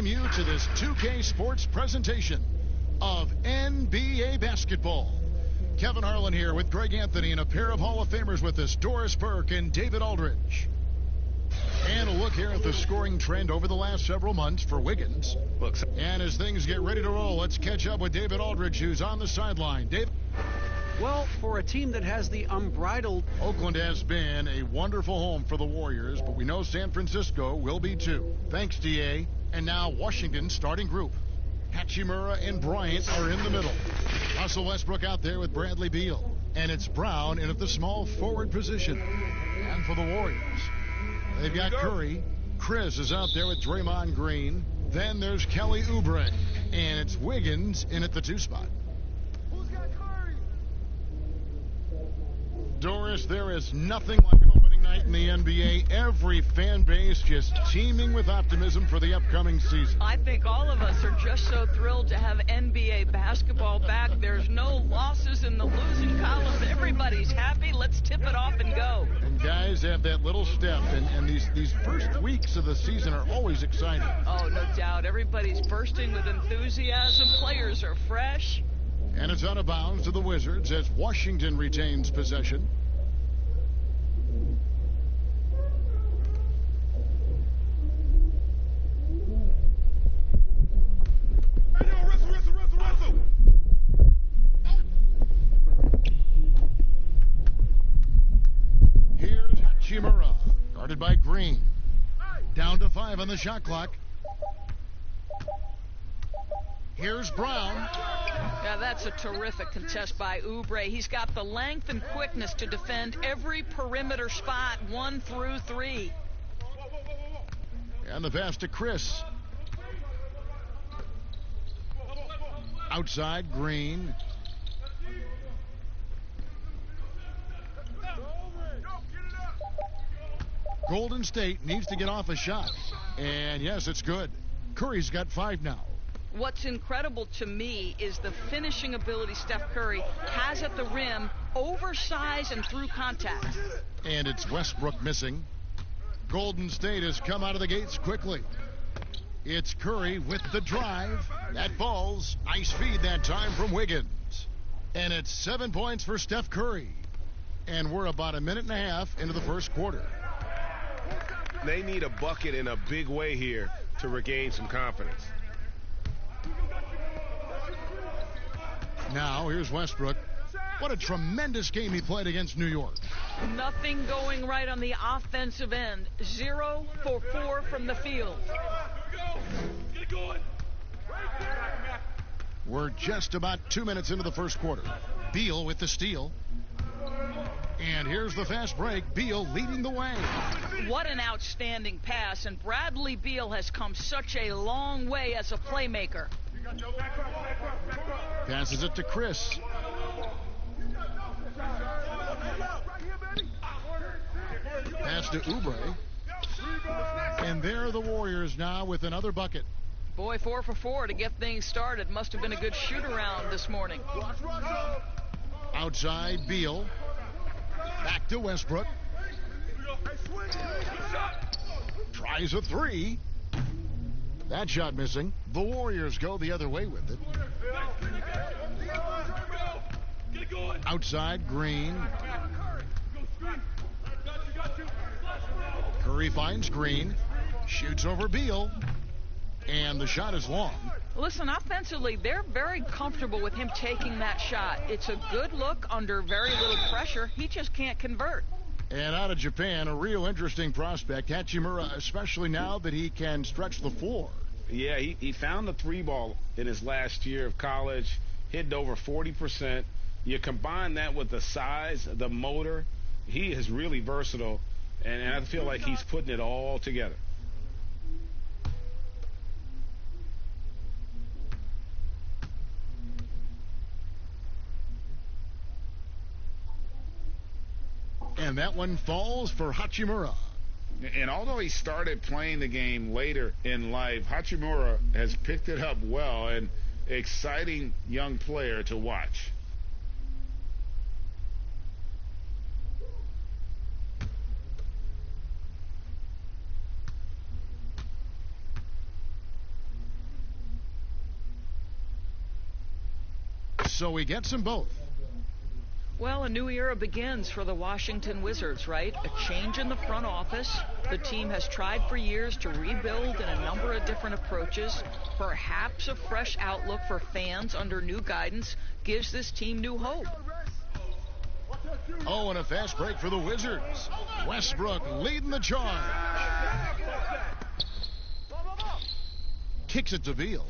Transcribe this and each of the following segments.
welcome you to this 2K Sports presentation of NBA basketball. Kevin Harlan here with Greg Anthony and a pair of Hall of Famers with us, Doris Burke and David Aldridge. And a look here at the scoring trend over the last several months for Wiggins. And as things get ready to roll, let's catch up with David Aldridge, who's on the sideline. David? Well, for a team that has the unbridled... Oakland has been a wonderful home for the Warriors, but we know San Francisco will be too. Thanks, DA. And now Washington's starting group. Hachimura and Bryant are in the middle. Russell Westbrook out there with Bradley Beal. And it's Brown in at the small forward position. And for the Warriors, they've got Curry. Chris is out there with Draymond Green. Then there's Kelly Oubre. And it's Wiggins in at the 2 spot. Doris, there is nothing like an opening night in the NBA. Every fan base just teeming with optimism for the upcoming season. I think all of us are just so thrilled to have NBA basketball back. There's no losses in the losing column. Everybody's happy. Let's tip it off and go. And guys have that little step, and these first weeks of the season are always exciting. Oh, no doubt. Everybody's bursting with enthusiasm. Players are fresh. And it's out of bounds to the Wizards as Washington retains possession. Here's Hachimura, guarded by Green. Down to 5 on the shot clock. Here's Brown. Yeah, that's a terrific contest by Oubre. He's got the length and quickness to defend every perimeter spot, 1 through 3. And the pass to Chris. Outside, Green. Golden State needs to get off a shot. And yes, it's good. Curry's got 5 now. What's incredible to me is the finishing ability Steph Curry has at the rim, oversized and through contact. And it's Westbrook missing. Golden State has come out of the gates quickly. It's Curry with the drive. That falls. Nice feed that time from Wiggins. And it's 7 points for Steph Curry. And we're about a minute and a half into the first quarter. They need a bucket in a big way here to regain some confidence. Now, here's Westbrook. What a tremendous game he played against New York. Nothing going right on the offensive end. 0 for 4 from the field. We're just about 2 minutes into the first quarter. Beal with the steal. And here's the fast break. Beal leading the way. What an outstanding pass. And Bradley Beal has come such a long way as a playmaker. Passes it to Chris. Pass to Oubre. And there are the Warriors now with another bucket. Boy, 4 for 4 to get things started. Must have been a good shoot-around this morning. Outside, Beal. Back to Westbrook. Tries a 3. That shot missing. The Warriors go the other way with it. Outside, Green. Curry finds Green. Shoots over Beal. And the shot is long. Listen, offensively, they're very comfortable with him taking that shot. It's a good look under very little pressure. He just can't convert. And out of Japan, a real interesting prospect, Hachimura, especially now that he can stretch the floor. Yeah, he found the 3-ball in his last year of college, hit over 40%. You combine that with the size, the motor, he is really versatile, and I feel like he's putting it all together. And that one falls for Hachimura. And although he started playing the game later in life, Hachimura has picked it up well, and exciting young player to watch. so he gets them both. Well, a new era begins for the Washington Wizards, right? A change in the front office. The team has tried for years to rebuild in a number of different approaches. Perhaps a fresh outlook for fans under new guidance gives this team new hope. Oh, and a fast break for the Wizards. Westbrook leading the charge. Kicks it to Beal.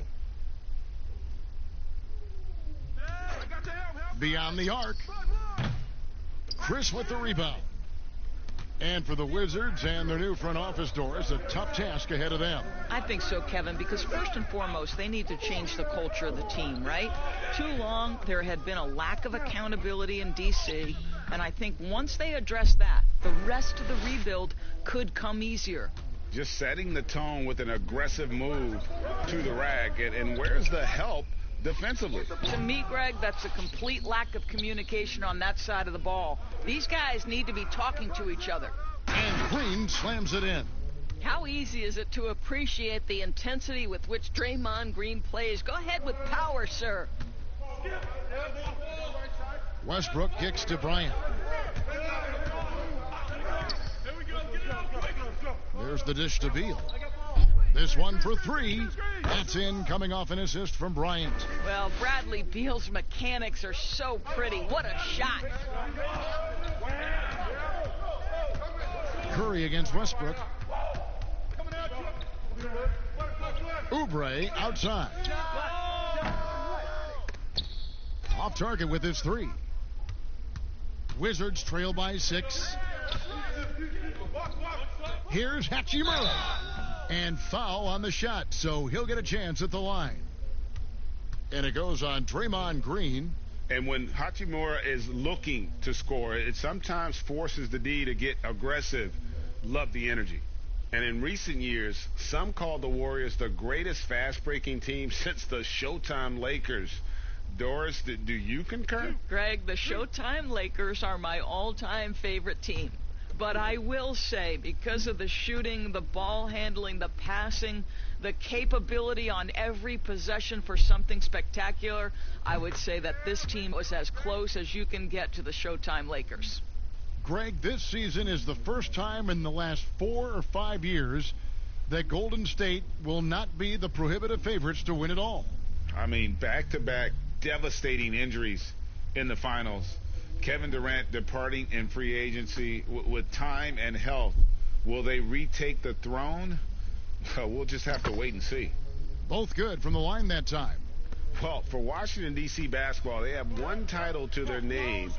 Beyond the arc. Chris with the rebound. And for the Wizards and their new front office doors, a tough task ahead of them. I think so, Kevin, because first and foremost, they need to change the culture of the team, right? Too long, there had been a lack of accountability in D.C., and I think once they address that, the rest of the rebuild could come easier. Just setting the tone with an aggressive move to the rack. And where's the help defensively? To me, Greg, that's a complete lack of communication on that side of the ball. These guys need to be talking to each other. And Green slams it in. How easy is it to appreciate the intensity with which Draymond Green plays? Go ahead with power, sir. Westbrook kicks to Bryant. There's the dish to Beal. This one for three. That's in, coming off an assist from Bryant. Well, Bradley Beal's mechanics are so pretty. What a shot. Curry against Westbrook. Oubre outside. Off target with his three. Wizards trail by 6. Here's Hachimura. And foul on the shot, so he'll get a chance at the line. And it goes on Draymond Green. And when Hachimura is looking to score, it sometimes forces the D to get aggressive. Love the energy. And in recent years, some call the Warriors the greatest fast-breaking team since the Showtime Lakers. Doris, do you concur? Greg, the Showtime Lakers are my all-time favorite team. But I will say, because of the shooting, the ball handling, the passing, the capability on every possession for something spectacular, I would say that this team was as close as you can get to the Showtime Lakers. Greg, this season is the first time in the last 4 or 5 years that Golden State will not be the prohibitive favorites to win it all. I mean, back-to-back devastating injuries in the finals. Kevin Durant departing in free agency with time and health. Will they retake the throne? We'll just have to wait and see. Both good from the line that time. Well, for Washington, D.C. basketball, they have one title to their name,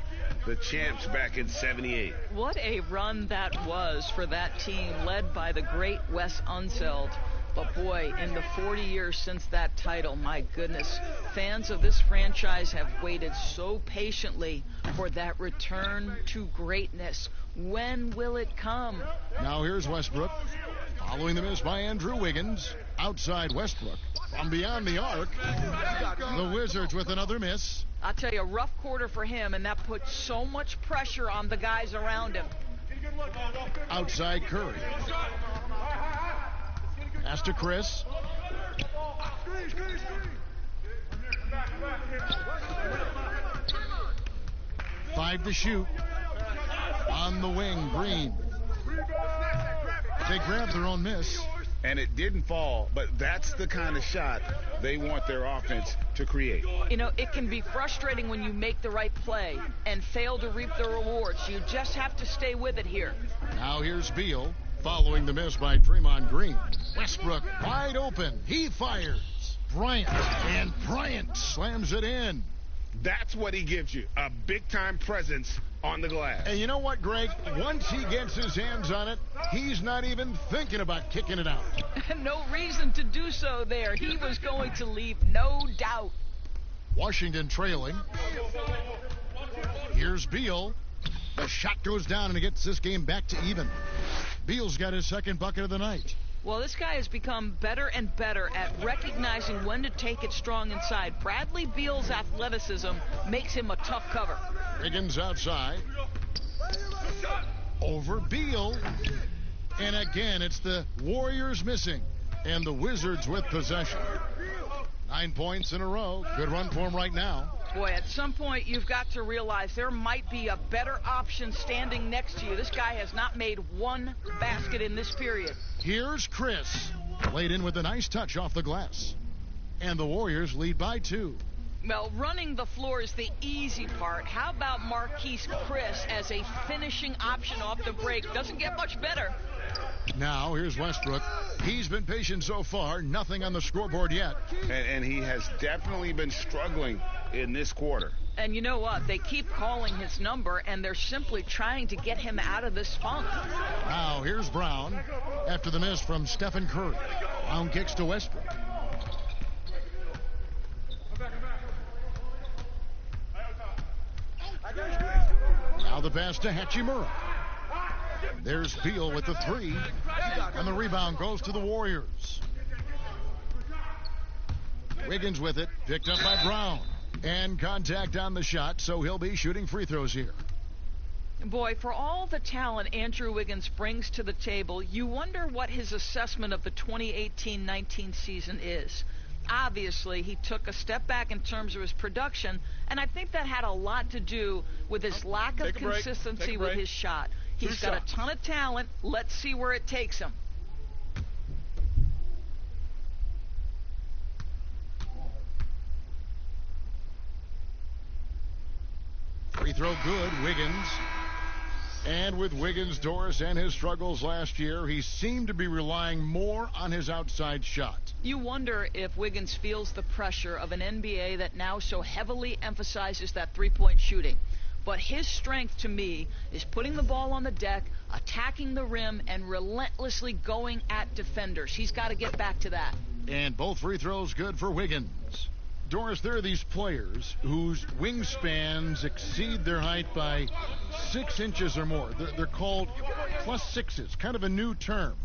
the champs back in '78. What a run that was for that team led by the great Wes Unseld. But boy, in the 40 years since that title, my goodness, fans of this franchise have waited so patiently for that return to greatness. When will it come? Now here's Westbrook, following the miss by Andrew Wiggins. Outside Westbrook, from beyond the arc, the Wizards with another miss. I'll tell you, a rough quarter for him, and that puts so much pressure on the guys around him. Outside Curry. Pass to Chris. Five to shoot. On the wing, Green. They grab their own miss. And it didn't fall, but that's the kind of shot they want their offense to create. You know, it can be frustrating when you make the right play and fail to reap the rewards. You just have to stay with it here. Now here's Beal, following the miss by Draymond Green. Westbrook wide open. He fires. Bryant slams it in. That's what he gives you, a big-time presence on the glass. And you know what, Greg? Once he gets his hands on it, he's not even thinking about kicking it out. No reason to do so there. He was going to leave, no doubt. Washington trailing. Here's Beal. The shot goes down, and it gets this game back to even. Beal's got his second bucket of the night. Well, this guy has become better and better at recognizing when to take it strong inside. Bradley Beal's athleticism makes him a tough cover. Wiggins outside. Over Beal. And again, it's the Warriors missing. And the Wizards with possession. 9 points in a row. Good run for him right now. Boy, at some point you've got to realize there might be a better option standing next to you. This guy has not made one basket in this period. Here's Chris. Laid in with a nice touch off the glass. And the Warriors lead by 2. Well, running the floor is the easy part. How about Marquise Chris as a finishing option off the break? Doesn't get much better. Now, here's Westbrook. He's been patient so far. Nothing on the scoreboard yet. And he has definitely been struggling in this quarter. And you know what? They keep calling his number, and they're simply trying to get him out of this funk. Now, here's Brown. After the miss from Stephen Curry. Brown kicks to Westbrook. Now the pass to Hachimura. There's Beal with the 3. And the rebound goes to the Warriors. Wiggins with it. Picked up by Brown. And contact on the shot, so he'll be shooting free throws here. Boy, for all the talent Andrew Wiggins brings to the table, you wonder what his assessment of the 2018-19 season is. Obviously, he took a step back in terms of his production, and I think that had a lot to do with his lack of consistency with his shot. He's got a ton of talent. Let's see where it takes him. Free throw good, Wiggins. And with Wiggins, Doris, and his struggles last year, he seemed to be relying more on his outside shot. You wonder if Wiggins feels the pressure of an NBA that now so heavily emphasizes that three-point shooting. But his strength, to me, is putting the ball on the deck, attacking the rim, and relentlessly going at defenders. He's got to get back to that. And both free throws good for Wiggins. Doris, there are these players whose wingspans exceed their height by 6 inches or more. They're called plus sixes, kind of a new term.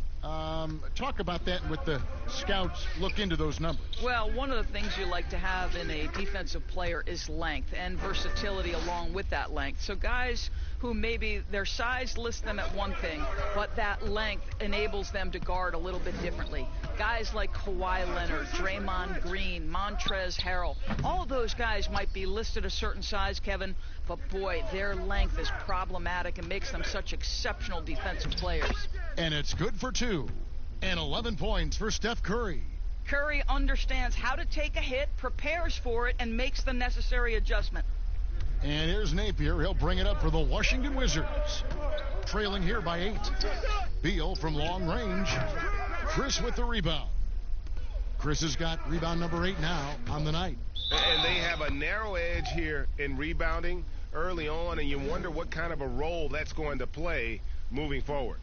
Talk about that with the scouts look into those numbers. Well, one of the things you like to have in a defensive player is length and versatility along with that length. So guys who maybe their size lists them at one thing, but that length enables them to guard a little bit differently. Guys like Kawhi Leonard, Draymond Green, Montrezl Harrell, all of those guys might be listed a certain size, Kevin, but boy, their length is problematic and makes them such exceptional defensive players. And it's good for 2. And 11 points for Steph Curry. Curry understands how to take a hit, prepares for it, and makes the necessary adjustment. And here's Napier. He'll bring it up for the Washington Wizards. Trailing here by 8. Beal from long range. Chris with the rebound. Chris has got rebound number 8 now on the night. And they have a narrow edge here in rebounding early on, and you wonder what kind of a role that's going to play moving forward.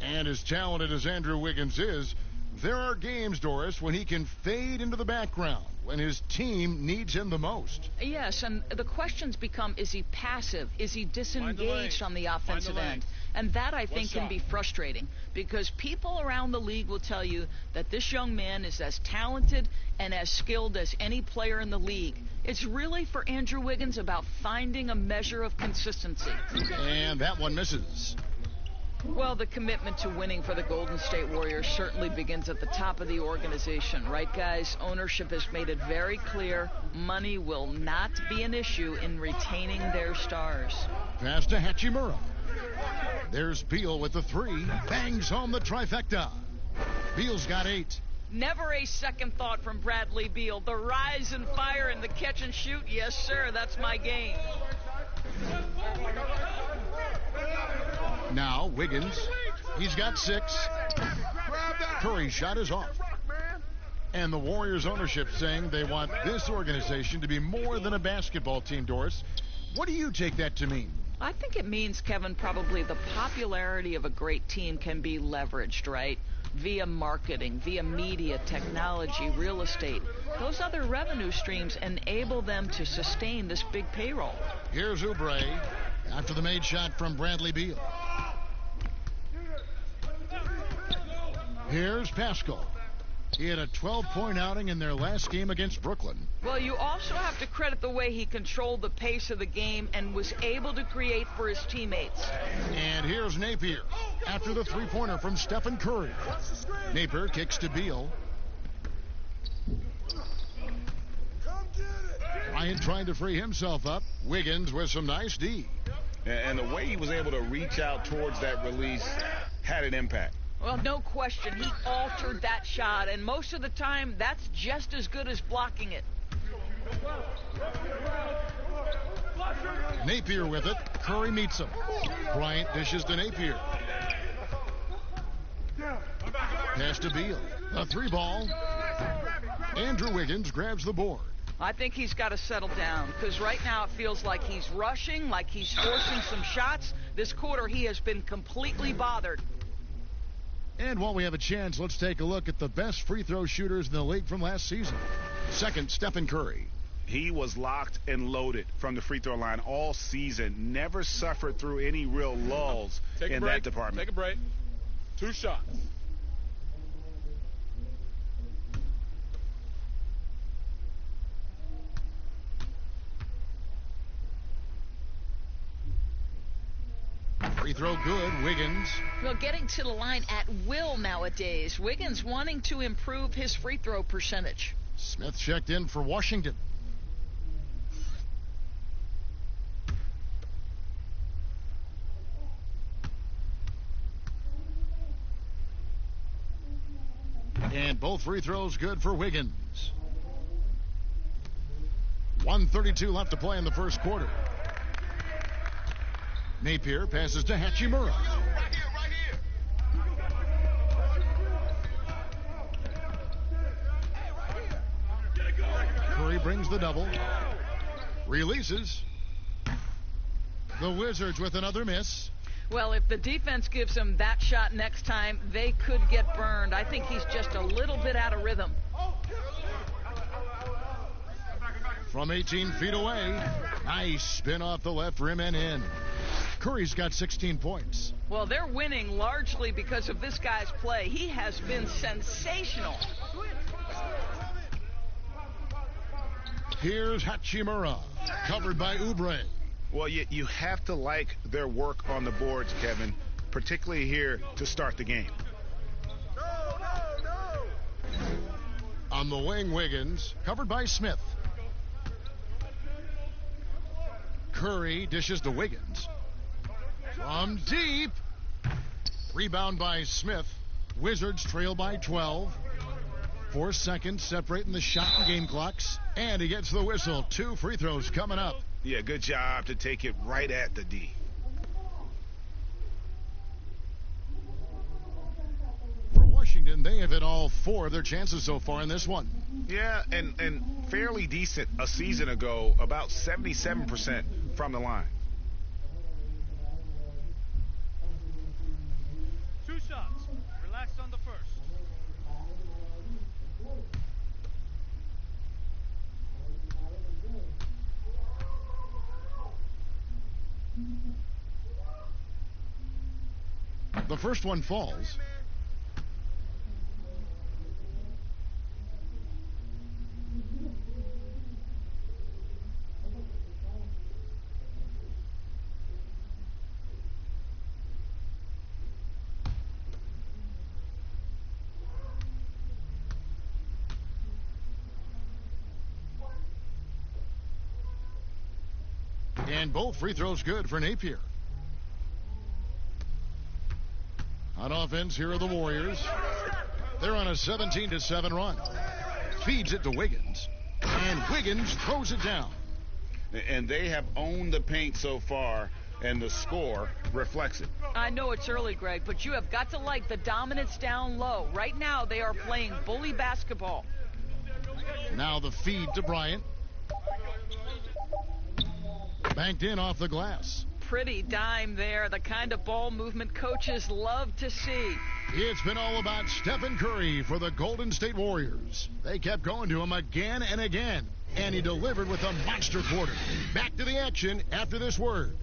And as talented as Andrew Wiggins is, there are games, Doris, when he can fade into the background, when his team needs him the most. Yes, and the questions become, is he passive? Is he disengaged on the offensive end? And that, I think, can be frustrating because people around the league will tell you that this young man is as talented and as skilled as any player in the league. It's really, for Andrew Wiggins, about finding a measure of consistency. And that one misses. Well, the commitment to winning for the Golden State Warriors certainly begins at the top of the organization, right, guys? Ownership has made it very clear money will not be an issue in retaining their stars. Pass to Hachimura. There's Beal with the 3. Bangs home the trifecta. Beal's got 8. Never a second thought from Bradley Beal. The rise and fire and the catch and shoot, yes, sir, that's my game. Now, Wiggins. He's got 6. Curry's shot is off. And the Warriors ownership saying they want this organization to be more than a basketball team, Doris. What do you take that to mean? I think it means, Kevin, probably the popularity of a great team can be leveraged, right? Via marketing, via media, technology, real estate. Those other revenue streams enable them to sustain this big payroll. Here's Oubre after the made shot from Bradley Beal. Here's Pascal. He had a 12-point outing in their last game against Brooklyn. Well, you also have to credit the way he controlled the pace of the game and was able to create for his teammates. And here's Napier after the three-pointer from Stephen Curry. Napier kicks to Beal. Bryant trying to free himself up. Wiggins with some nice D. And the way he was able to reach out towards that release had an impact. Well, no question. He altered that shot, and most of the time, that's just as good as blocking it. Napier with it. Curry meets him. Bryant dishes to Napier. Pass to Beal. A 3-ball. Andrew Wiggins grabs the board. I think he's got to settle down, because right now it feels like he's rushing, like he's forcing some shots. This quarter, he has been completely bothered. And while we have a chance, let's take a look at the best free throw shooters in the league from last season. Second, Stephen Curry. He was locked and loaded from the free throw line all season. Never suffered through any real lulls in that department. Take a break. 2 shots. Free throw good. Wiggins. Well, getting to the line at will nowadays. Wiggins wanting to improve his free throw percentage. Smith checked in for Washington. And both free throws good for Wiggins. 1:32 left to play in the first quarter. Napier passes to Hachimura. Curry brings the double. Releases. The Wizards with another miss. Well, if the defense gives him that shot next time, they could get burned. I think he's just a little bit out of rhythm. From 18 feet away. Nice spin off the left rim and in. Curry's got 16 points. Well, they're winning largely because of this guy's play. He has been sensational. Here's Hachimura, covered by Oubre. Well, you have to like their work on the boards, Kevin, particularly here to start the game. On the wing, Wiggins, covered by Smith. Curry dishes to Wiggins. From deep. Rebound by Smith. Wizards trail by 12. 4 seconds separating the shot and game clocks. And he gets the whistle. 2 free throws coming up. Yeah, good job to take it right at the D. For Washington, they have hit all 4 of their chances so far in this one. Yeah, and fairly decent a season ago, about 77% from the line. 2 shots. Relax on the first. The first one falls. And both free throws good for Napier. On offense, here are the Warriors. They're on a 17-7 run. Feeds it to Wiggins. And Wiggins throws it down. And they have owned the paint so far, and the score reflects it. I know it's early, Greg, but you have got to like the dominance down low. Right now, they are playing bully basketball. Now the feed to Bryant. Banked in off the glass. Pretty dime there, the kind of ball movement coaches love to see. It's been all about Stephen Curry for the Golden State Warriors. They kept going to him again and again, and he delivered with a monster quarter. Back to the action after this word.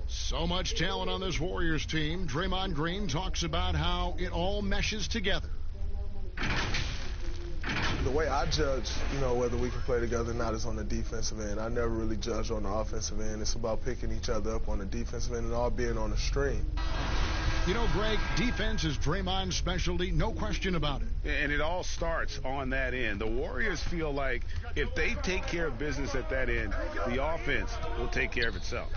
So much talent on this Warriors team. Draymond Green talks about how it all meshes together. The way I judge, whether we can play together or not is on the defensive end. I never really judge on the offensive end. It's about picking each other up on the defensive end and all being on the stream. You know, Greg, defense is Draymond's specialty, no question about it. And it all starts on that end. The Warriors feel like if they take care of business at that end, the offense will take care of itself.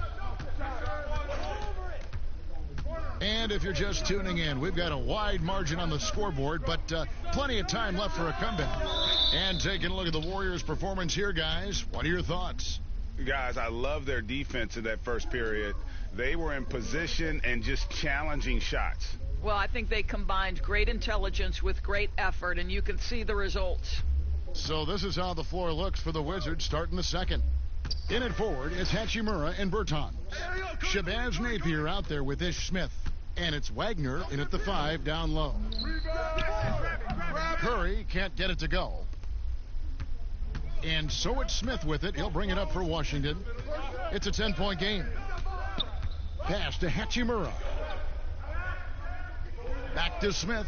And if you're just tuning in, we've got a wide margin on the scoreboard, but plenty of time left for a comeback. And taking a look at the Warriors' performance here, guys, what are your thoughts? Guys, I love their defense in that first period. They were in position and just challenging shots. Well, I think they combined great intelligence with great effort, and you can see the results. So this is how the floor looks for the Wizards starting the second. In at forward, it's Hachimura and Bertans. Shabazz Napier out there with Ish Smith. And it's Wagner in at the 5 down low. Curry can't get it to go. And so it's Smith with it. He'll bring it up for Washington. It's a 10-point game. Pass to Hachimura. Back to Smith.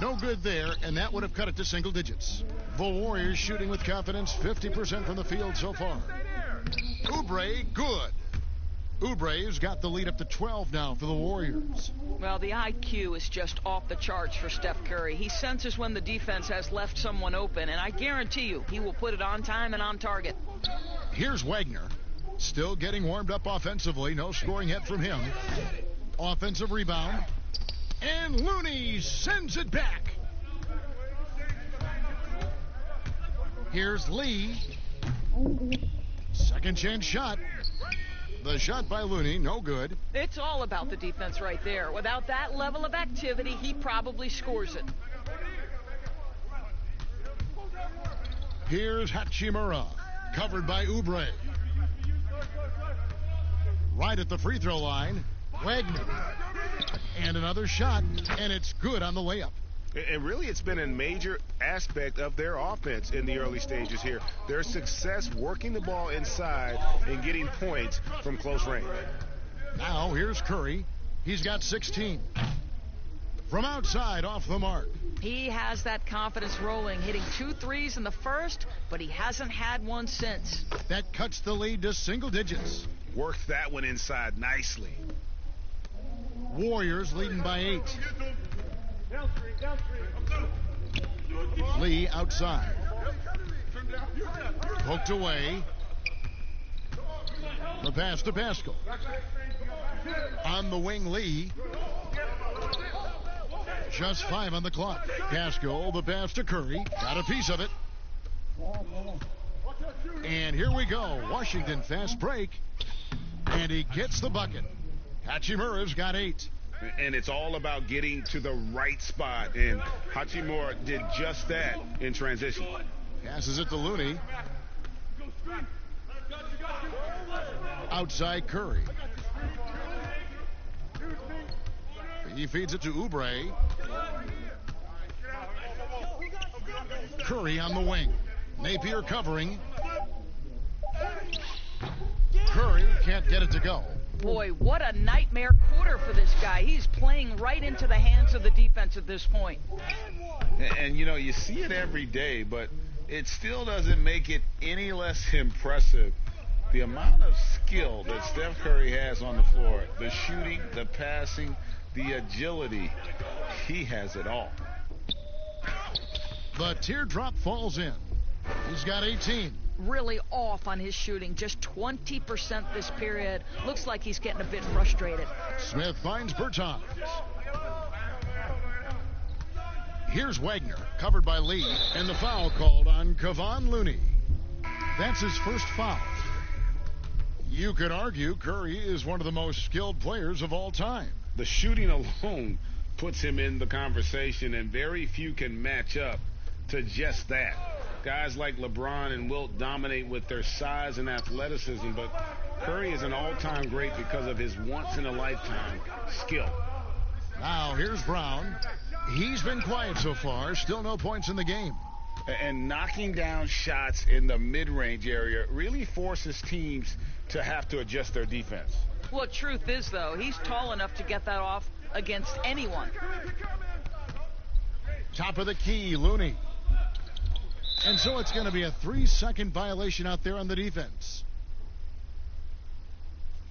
No good there, and that would have cut it to single digits. The Warriors shooting with confidence, 50% from the field so far. Oubre, good. Oubre's got the lead up to 12 now for the Warriors. Well, the IQ is just off the charts for Steph Curry. He senses when the defense has left someone open, and I guarantee you he will put it on time and on target. Here's Wagner. Still getting warmed up offensively. No scoring hit from him. Offensive rebound. And Looney sends it back. Here's Lee. Second chance shot. The shot by Looney, no good. It's all about the defense right there. Without that level of activity, he probably scores it. Here's Hachimura, covered by Oubre. Right at the free throw line, Wagner. And another shot, and it's good on the layup. And really, it's been a major aspect of their offense in the early stages here. Their success working the ball inside and getting points from close range. Now, here's Curry. He's got 16. From outside, off the mark. He has that confidence rolling, hitting 2 threes in the first, but he hasn't had one since. That cuts the lead to single digits. Worked that one inside nicely. Warriors leading by 8. Lee outside. Poked away. The pass to Pascal. On the wing, Lee. Just 5 on the clock. Pascal, the pass to Curry. Got a piece of it. And here we go. Washington fast break. And he gets the bucket. Hachimura's got 8. And it's all about getting to the right spot. And Hachimura did just that in transition. Passes it to Looney. Outside Curry. He feeds it to Oubre. Curry on the wing. Napier covering. Curry can't get it to go. Boy, what a nightmare quarter for this guy. He's playing right into the hands of the defense at this point. And you know, you see it every day, but it still doesn't make it any less impressive. The amount of skill that Steph Curry has on the floor, the shooting, the passing, the agility, he has it all. The teardrop falls in. He's got 18. Really off on his shooting, just 20% this period. Looks like he's getting a bit frustrated. Smith finds Bertans. Here's Wagner, covered by Lee, and the foul called on Kevon Looney. That's his first foul. You could argue Curry is one of the most skilled players of all time. The shooting alone puts him in the conversation, and very few can match up to just that. Guys like LeBron and Wilt dominate with their size and athleticism, but Curry is an all-time great because of his once-in-a-lifetime skill. Now here's Brown. He's been quiet so far. Still no points in the game. And knocking down shots in the mid-range area really forces teams to have to adjust their defense. Well, truth is, though, he's tall enough to get that off against anyone. Top of the key, Looney. And so it's going to be a 3-second violation out there on the defense.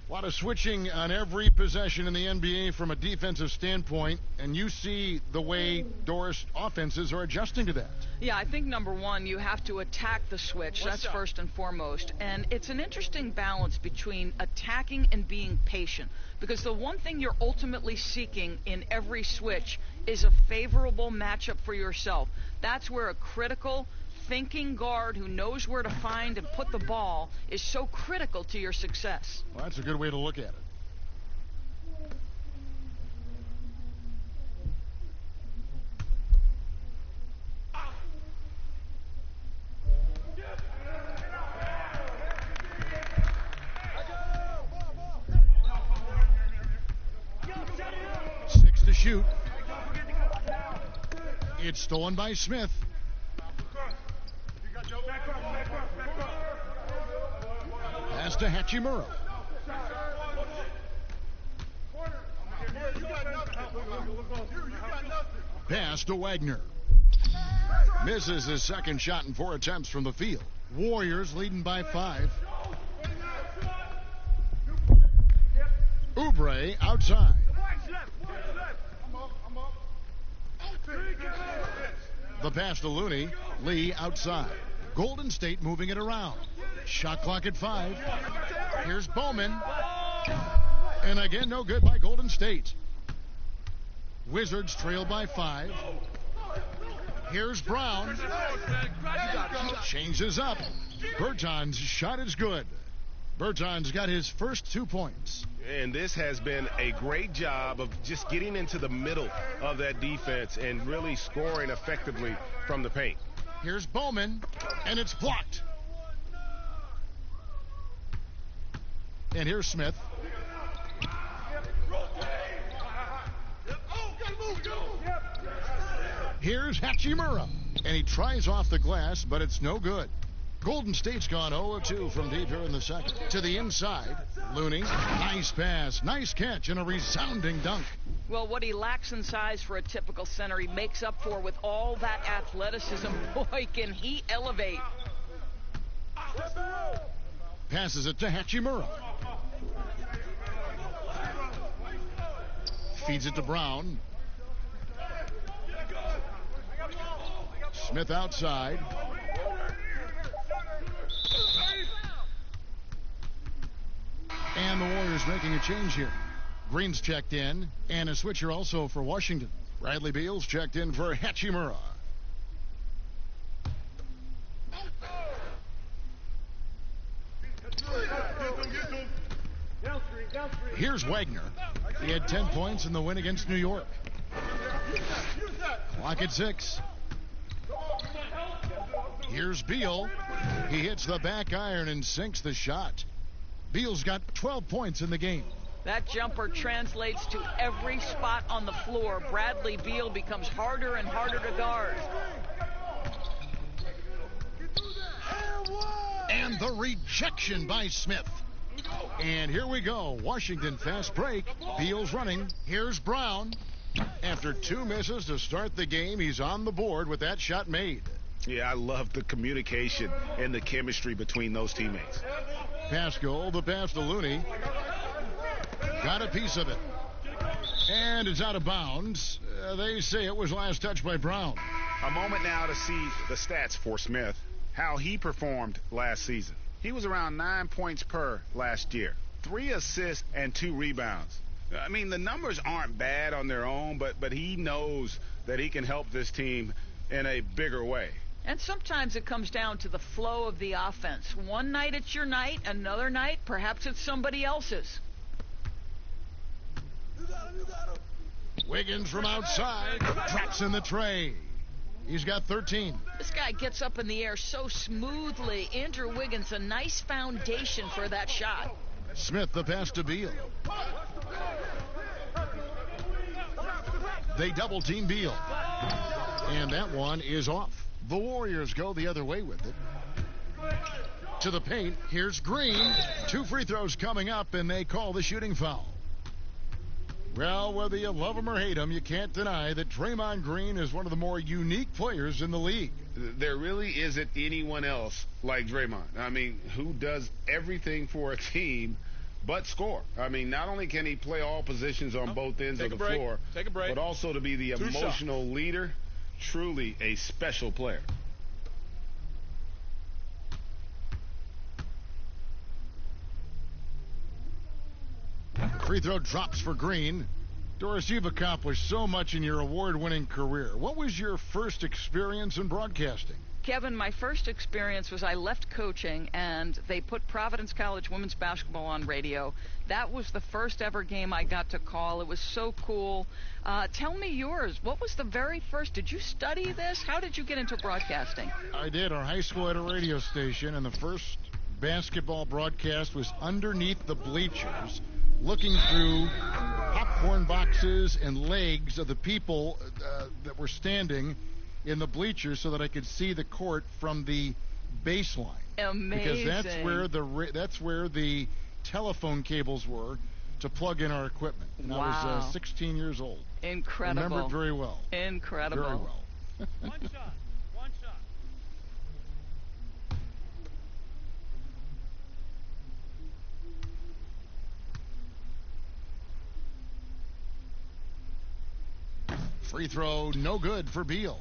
A lot of switching on every possession in the NBA from a defensive standpoint, and you see the way Doris offenses are adjusting to that. Yeah, I think number one, you have to attack the switch. That's first and foremost. And it's an interesting balance between attacking and being patient. Because the one thing you're ultimately seeking in every switch is a favorable matchup for yourself. That's where a critical thinking guard who knows where to find and put the ball is so critical to your success. Well, that's a good way to look at it. Six to shoot. It's stolen by Smith. Pass to Hachimura. Pass to Wagner. Misses his second shot in 4 attempts from the field. Warriors leading by 5. Oubre outside. The pass to Looney. Lee outside. Golden State moving it around. Shot clock at 5. Here's Bowman. And again, no good by Golden State. Wizards trail by 5. Here's Brown. Changes up. Berton's shot is good. Berton's got his first 2 points. And this has been a great job of just getting into the middle of that defense and really scoring effectively from the paint. Here's Bowman, and it's blocked. And here's Smith. Here's Hachimura, and he tries off the glass, but it's no good. Golden State's gone 0-2 from deep here in the second. To the inside, Looney, nice pass, nice catch, and a resounding dunk. Well, what he lacks in size for a typical center, he makes up for with all that athleticism. Boy, can he elevate. Passes it to Hachimura. Feeds it to Brown. Smith outside. And the Warriors making a change here. Green's checked in, and a switcher also for Washington. Bradley Beal's checked in for Hachimura. Here's Wagner. He had 10 points in the win against New York. Clock at 6. Here's Beal. He hits the back iron and sinks the shot. Beal's got 12 points in the game. That jumper translates to every spot on the floor. Bradley Beal becomes harder and harder to guard. And the rejection by Smith. And here we go. Washington fast break. Beal's running. Here's Brown. After 2 misses to start the game, he's on the board with that shot made. Yeah, I love the communication and the chemistry between those teammates. Pascal, the pass to Looney. Got a piece of it. And it's out of bounds. They say it was last touched by Brown. A moment now to see the stats for Smith, how he performed last season. He was around 9 points per last year. 3 assists and 2 rebounds. I mean, the numbers aren't bad on their own, but he knows that he can help this team in a bigger way. And sometimes it comes down to the flow of the offense. One night it's your night, another night perhaps it's somebody else's. Wiggins from outside drops in the tray. He's got 13. This guy gets up in the air so smoothly. Andrew Wiggins, a nice foundation for that shot. Smith, the pass to Beal. They double team Beal. And that one is off. The Warriors go the other way with it. To the paint, here's Green. 2 free throws coming up, and they call the shooting foul. Well, whether you love him or hate him, you can't deny that Draymond Green is one of the more unique players in the league. There really isn't anyone else like Draymond. I mean, who does everything for a team, but score. I mean, not only can he play all positions on both ends of the floor, but also to be the emotional leader, truly a special player. Free throw drops for Green. Doris, you've accomplished so much in your award-winning career. What was your first experience in broadcasting? Kevin, my first experience was I left coaching and they put Providence College women's basketball on radio. That was the first ever game I got to call. It was so cool. Tell me yours. What was the very first? Did you study this? How did you get into broadcasting? I did. Our high school had a radio station, and the first basketball broadcast was underneath the bleachers, looking through popcorn boxes and legs of the people that were standing in the bleachers so that I could see the court from the baseline. Amazing. Because that's where the telephone cables were to plug in our equipment. And wow. I was 16 years old. Incredible. Remember it very well. Incredible. Very well. One shot. One shot. Free throw, no good for Beal.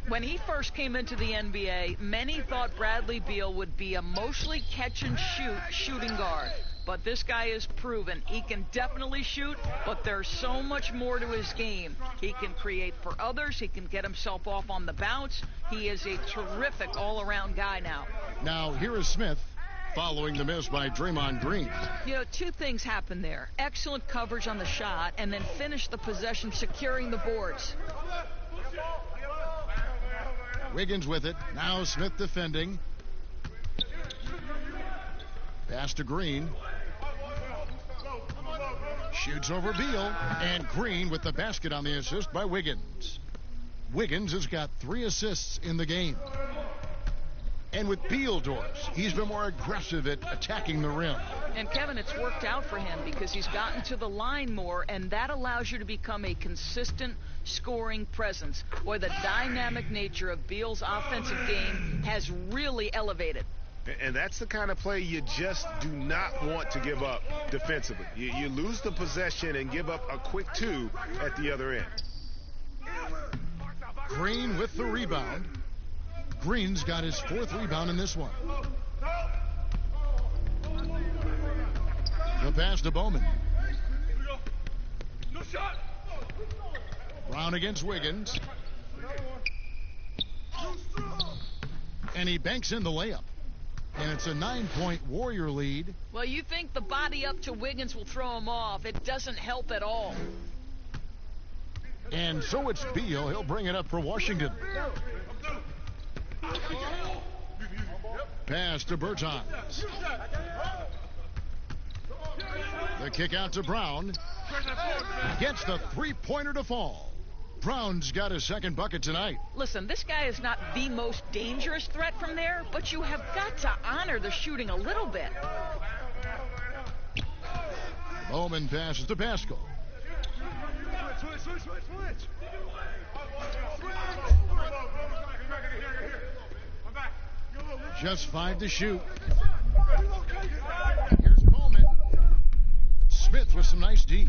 When he first came into the NBA, many thought Bradley Beal would be a mostly catch-and-shoot shooting guard. But this guy is proven he can definitely shoot, but there's so much more to his game. He can create for others. He can get himself off on the bounce. He is a terrific all-around guy now. Now, here is Smith following the miss by Draymond Green. You know, two things happened there. Excellent coverage on the shot, and then finish the possession securing the boards. Wiggins with it. Now Smith defending. Pass to Green. Shoots over Beal. And Green with the basket on the assist by Wiggins. Wiggins has got 3 assists in the game. And with Beal, Doris, he's been more aggressive at attacking the rim. And Kevin, it's worked out for him because he's gotten to the line more, and that allows you to become a consistent scoring presence. Boy, the dynamic nature of Beal's offensive game has really elevated. And that's the kind of play you just do not want to give up defensively. You lose the possession and give up a quick 2 at the other end. Green with the rebound. Green's got his 4th rebound in this one. The pass to Bowman. Brown against Wiggins. And he banks in the layup. And it's a 9-point Warrior lead. Well, you think the body up to Wiggins will throw him off. It doesn't help at all. And so it's Beal. He'll bring it up for Washington. Pass to Bertans. The kick out to Brown. Gets the 3-pointer to fall. Brown's got his 2nd bucket tonight. Listen, this guy is not the most dangerous threat from there, but you have got to honor the shooting a little bit. Bowman passes to Pascal. Just 5 to shoot. Here's Bowman. Smith with some nice D.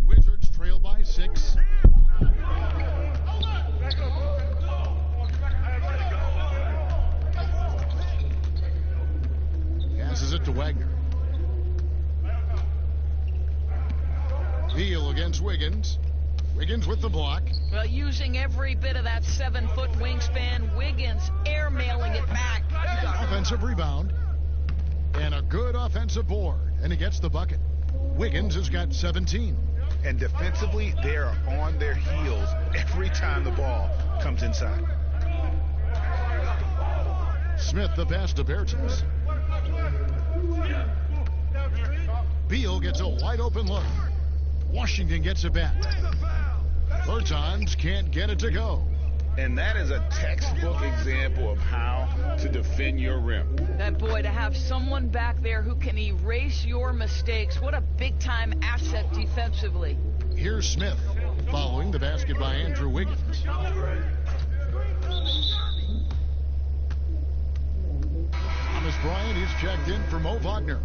Wizards trail by 6. Passes it to Wagner. Beal against Wiggins. Wiggins with the block. Well, using every bit of that 7-foot wingspan, Wiggins air-mailing it back. Offensive rebound. And a good offensive board. And he gets the bucket. Wiggins has got 17. And defensively, they are on their heels every time the ball comes inside. Smith the pass to Bertans. Beal gets a wide open look. Washington gets it back. Bertans can't get it to go. And that is a textbook example of how to defend your rim. That boy, to have someone back there who can erase your mistakes, what a big-time asset defensively. Here's Smith following the basket by Andrew Wiggins. Thomas Bryant is checked in for Mo Wagner.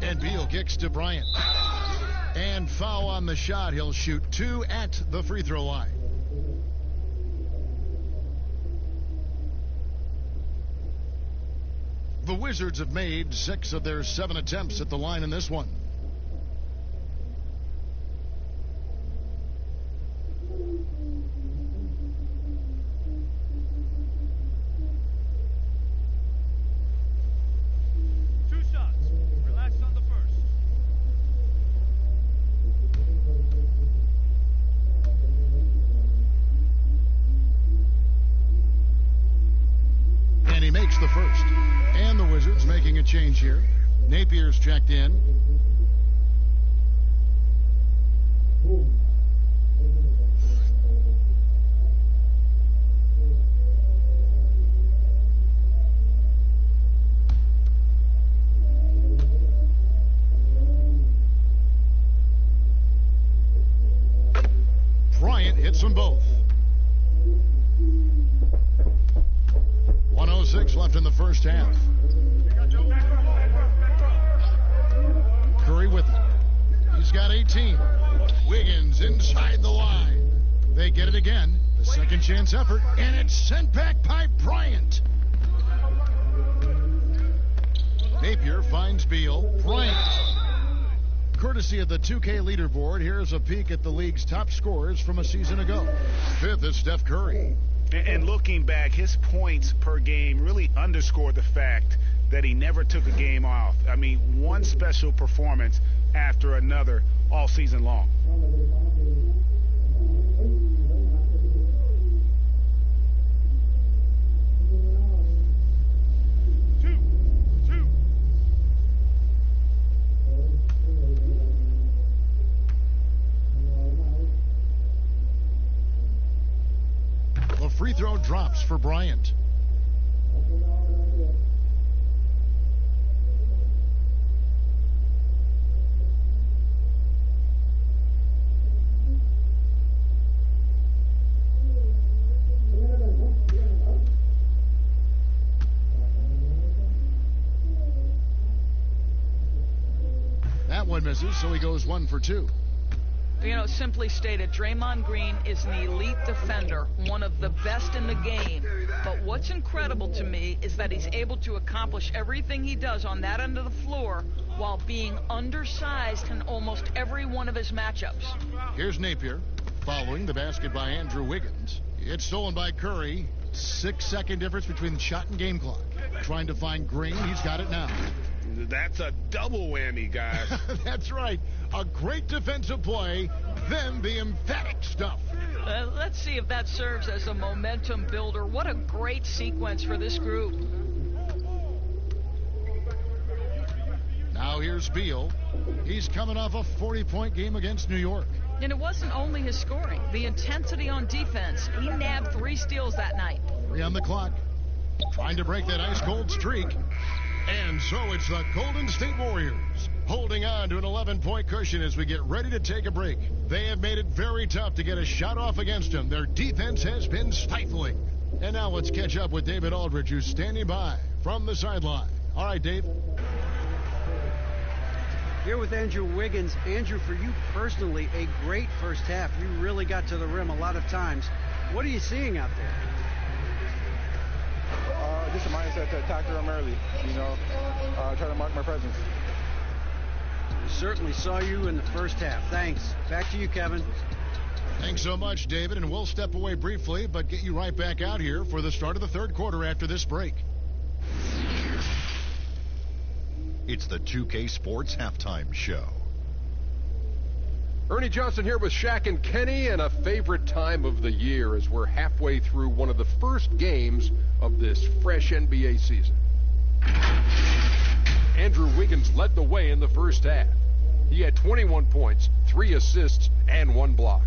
And Beal kicks to Bryant. And foul on the shot. He'll shoot 2 at the free throw line. The Wizards have made 6 of their 7 attempts at the line in this one. The first. And the Wizards making a change here. Napier's checked in. Bryant hits them both. 1:06 left in the first half. Curry with it. He's got 18. Wiggins inside the line. They get it again. The second chance effort. And it's sent back by Bryant. Napier finds Beal. Bryant. Courtesy of the 2K leaderboard, here's a peek at the league's top scorers from a season ago. 5th is Steph Curry. And looking back, his points per game really underscore the fact that he never took a game off. I mean, one special performance after another all season long. The free throw drops for Bryant. That one misses, so he goes 1 for 2. You know, simply stated, Draymond Green is an elite defender, one of the best in the game. But what's incredible to me is that he's able to accomplish everything he does on that end of the floor while being undersized in almost every one of his matchups. Here's Napier, following the basket by Andrew Wiggins. It's stolen by Curry. 6-second difference between the shot and game clock. Trying to find Green. He's got it now. That's a double whammy, guys. That's right. A great defensive play, then the emphatic stuff. Let's see if that serves as a momentum builder. What a great sequence for this group. Now here's Beal. He's coming off a 40-point game against New York. And it wasn't only his scoring, the intensity on defense. He nabbed 3 steals that night. 3 on the clock. Trying to break that ice-cold streak. And so it's the Golden State Warriors holding on to an 11-point cushion as we get ready to take a break. They have made it very tough to get a shot off against them. Their defense has been stifling. And now let's catch up with David Aldridge, who's standing by from the sideline. All right, Dave. Here with Andrew Wiggins. Andrew, for you personally, a great first half. You really got to the rim a lot of times. What are you seeing out there? Just a mindset to attack the rim early, try to mark my presence. We certainly saw you in the first half. Thanks. Back to you, Kevin. Thanks so much, David, and we'll step away briefly, but get you right back out here for the start of the third quarter after this break. It's the 2K Sports Halftime Show. Ernie Johnson here with Shaq and Kenny, and a favorite time of the year as we're halfway through one of the first games of this fresh NBA season. Andrew Wiggins led the way in the first half. He had 21 points, 3 assists, and 1 block.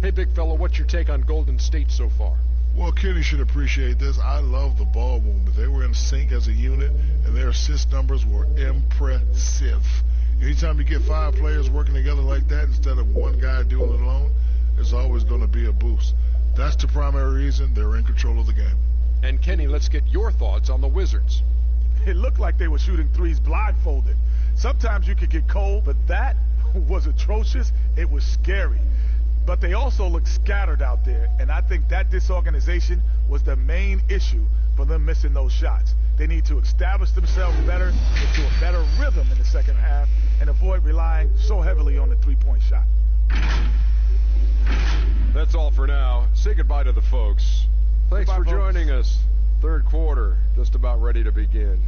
Hey, big fella, what's your take on Golden State so far? Well, Kenny should appreciate this. I love the ball movement. They were in sync as a unit, and their assist numbers were impressive. Anytime you get 5 players working together like that instead of one guy doing it alone, there's always going to be a boost. That's the primary reason they're in control of the game. And Kenny, let's get your thoughts on the Wizards. It looked like they were shooting threes blindfolded. Sometimes you could get cold, but that was atrocious. It was scary. But they also looked scattered out there, and I think that disorganization was the main issue for them missing those shots. They need to establish themselves better, into a better rhythm in the second half, and avoid relying so heavily on the three-point shot. That's all for now. Say goodbye to the folks. Thanks for joining us. Third quarter, just about ready to begin.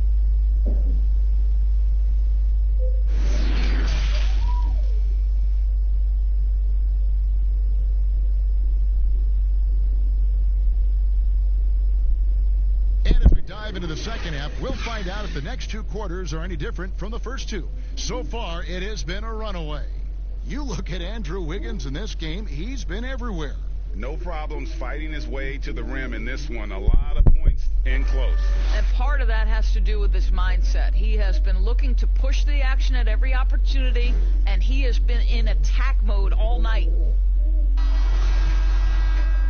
And as we dive into the second half, we'll find out if the next two quarters are any different from the first two. So far, it has been a runaway. You look at Andrew Wiggins in this game, he's been everywhere. No problems fighting his way to the rim in this one. A lot of points in close. And part of that has to do with his mindset. He has been looking to push the action at every opportunity, and he has been in attack mode all night.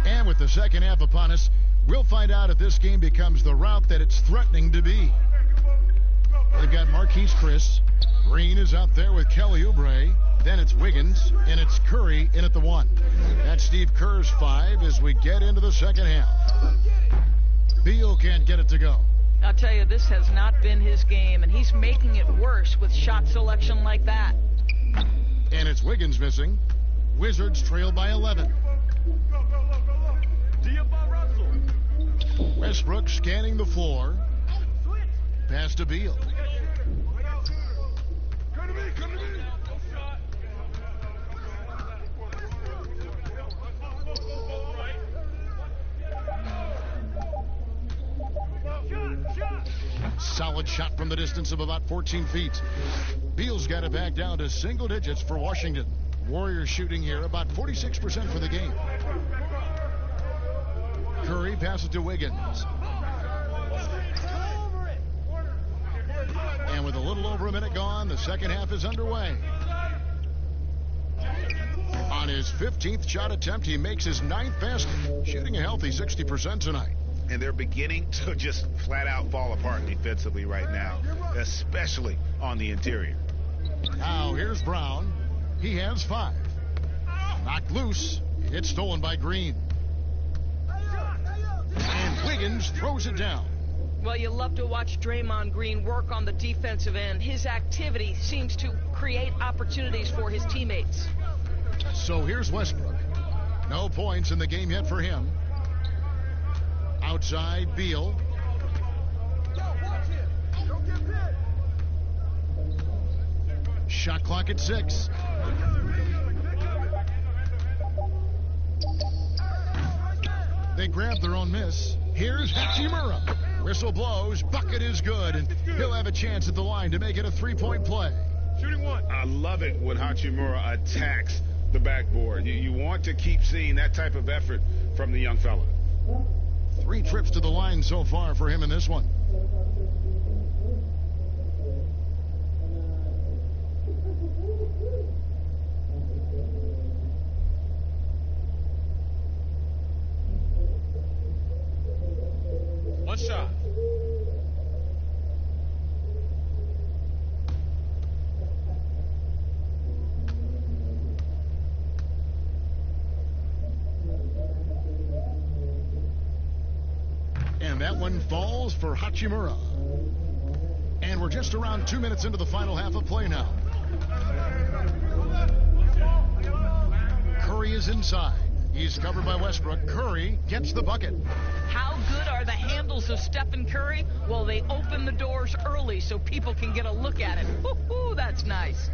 And with the second half upon us, we'll find out if this game becomes the route that it's threatening to be. They've got Marquise Chris. Green is out there with Kelly Oubre. Then it's Wiggins, and it's Curry in at the 1. That's Steve Kerr's 5 as we get into the second half. Beal can't get it to go. I'll tell you, this has not been his game, and he's making it worse with shot selection like that. And it's Wiggins missing. Wizards trail by 11. Westbrook scanning the floor. Pass to Beal. Solid shot from the distance of about 14 feet. Beal's got it back down to single digits for Washington. Warriors shooting here about 46% for the game. Curry passes to Wiggins. And with a little over a minute gone, the second half is underway. On his 15th shot attempt, he makes his 9th basket, shooting a healthy 60% tonight. And they're beginning to just flat out fall apart defensively right now, especially on the interior. Now here's Brown. He has 5. Knocked loose. It's stolen by Green. And Wiggins throws it down. Well, you love to watch Draymond Green work on the defensive end. His activity seems to create opportunities for his teammates. So here's Westbrook. No points in the game yet for him. Outside, Beal. Shot clock at 6. They grab their own miss. Here's Hachimura. Whistle blows. Bucket is good, and he'll have a chance at the line to make it a three-point play. Shooting 1. I love it when Hachimura attacks the backboard. You want to keep seeing that type of effort from the young fella. 3 trips to the line so far for him in this one. One shot. And that one falls for Hachimura. And we're just around 2 minutes into the final half of play now. Curry is inside. He's covered by Westbrook. Curry gets the bucket. How good are the handles of Stephen Curry? Well, they open the doors early so people can get a look at it. Woo-hoo, that's nice.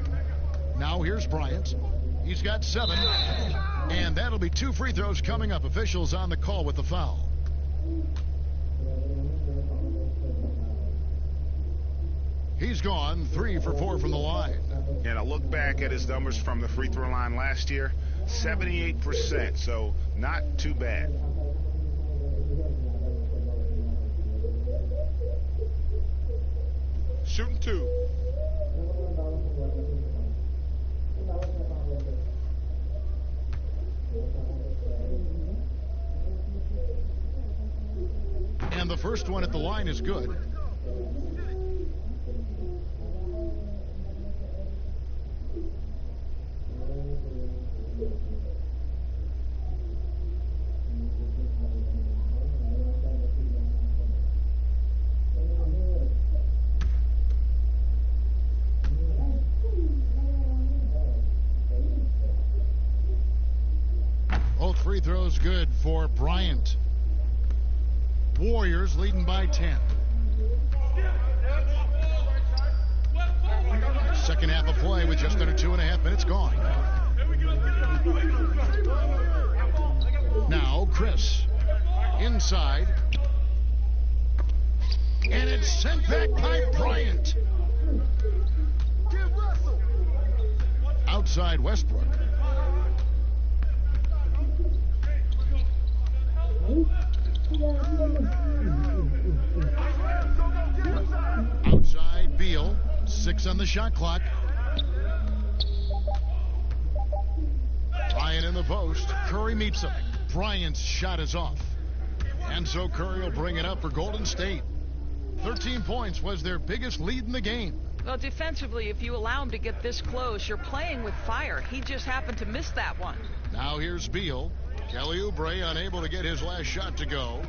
Now here's Bryant. He's got 7. And that'll be 2 free throws coming up. Officials on the call with the foul. He's gone 3 for 4 from the line. And I look back at his numbers from the free throw line last year, 78%, so not too bad. Shooting 2. And the first one at the line is good. free throws good for Bryant. Warriors leading by 10. Second half of play with just under 2.5 minutes gone. Now Chris. Inside. And it's sent back by Bryant. Outside Westbrook. Outside Beal. 6 on the shot clock. Bryant in the post. Curry meets him. Bryant's shot is off. And so Curry will bring it up for Golden State. 13 points was their biggest lead in the game. Well, defensively, if you allow him to get this close, you're playing with fire. He just happened to miss that one. Now here's Beal. Kelly Oubre unable to get his last shot to go.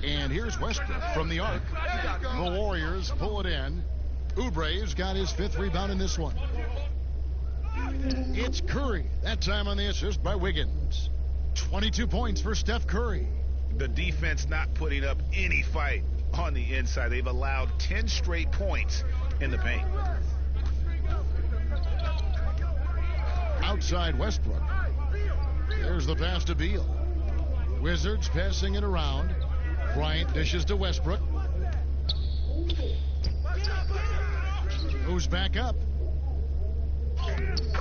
And here's Westbrook from the arc. The Warriors pull it in. Oubre's got his 5th rebound in this one. It's Curry. That time on the assist by Wiggins. 22 points for Steph Curry. The defense not putting up any fight on the inside. They've allowed 10 straight points in the paint. Outside Westbrook. There's the pass to Beal. Wizards passing it around. Bryant dishes to Westbrook. Moves back up.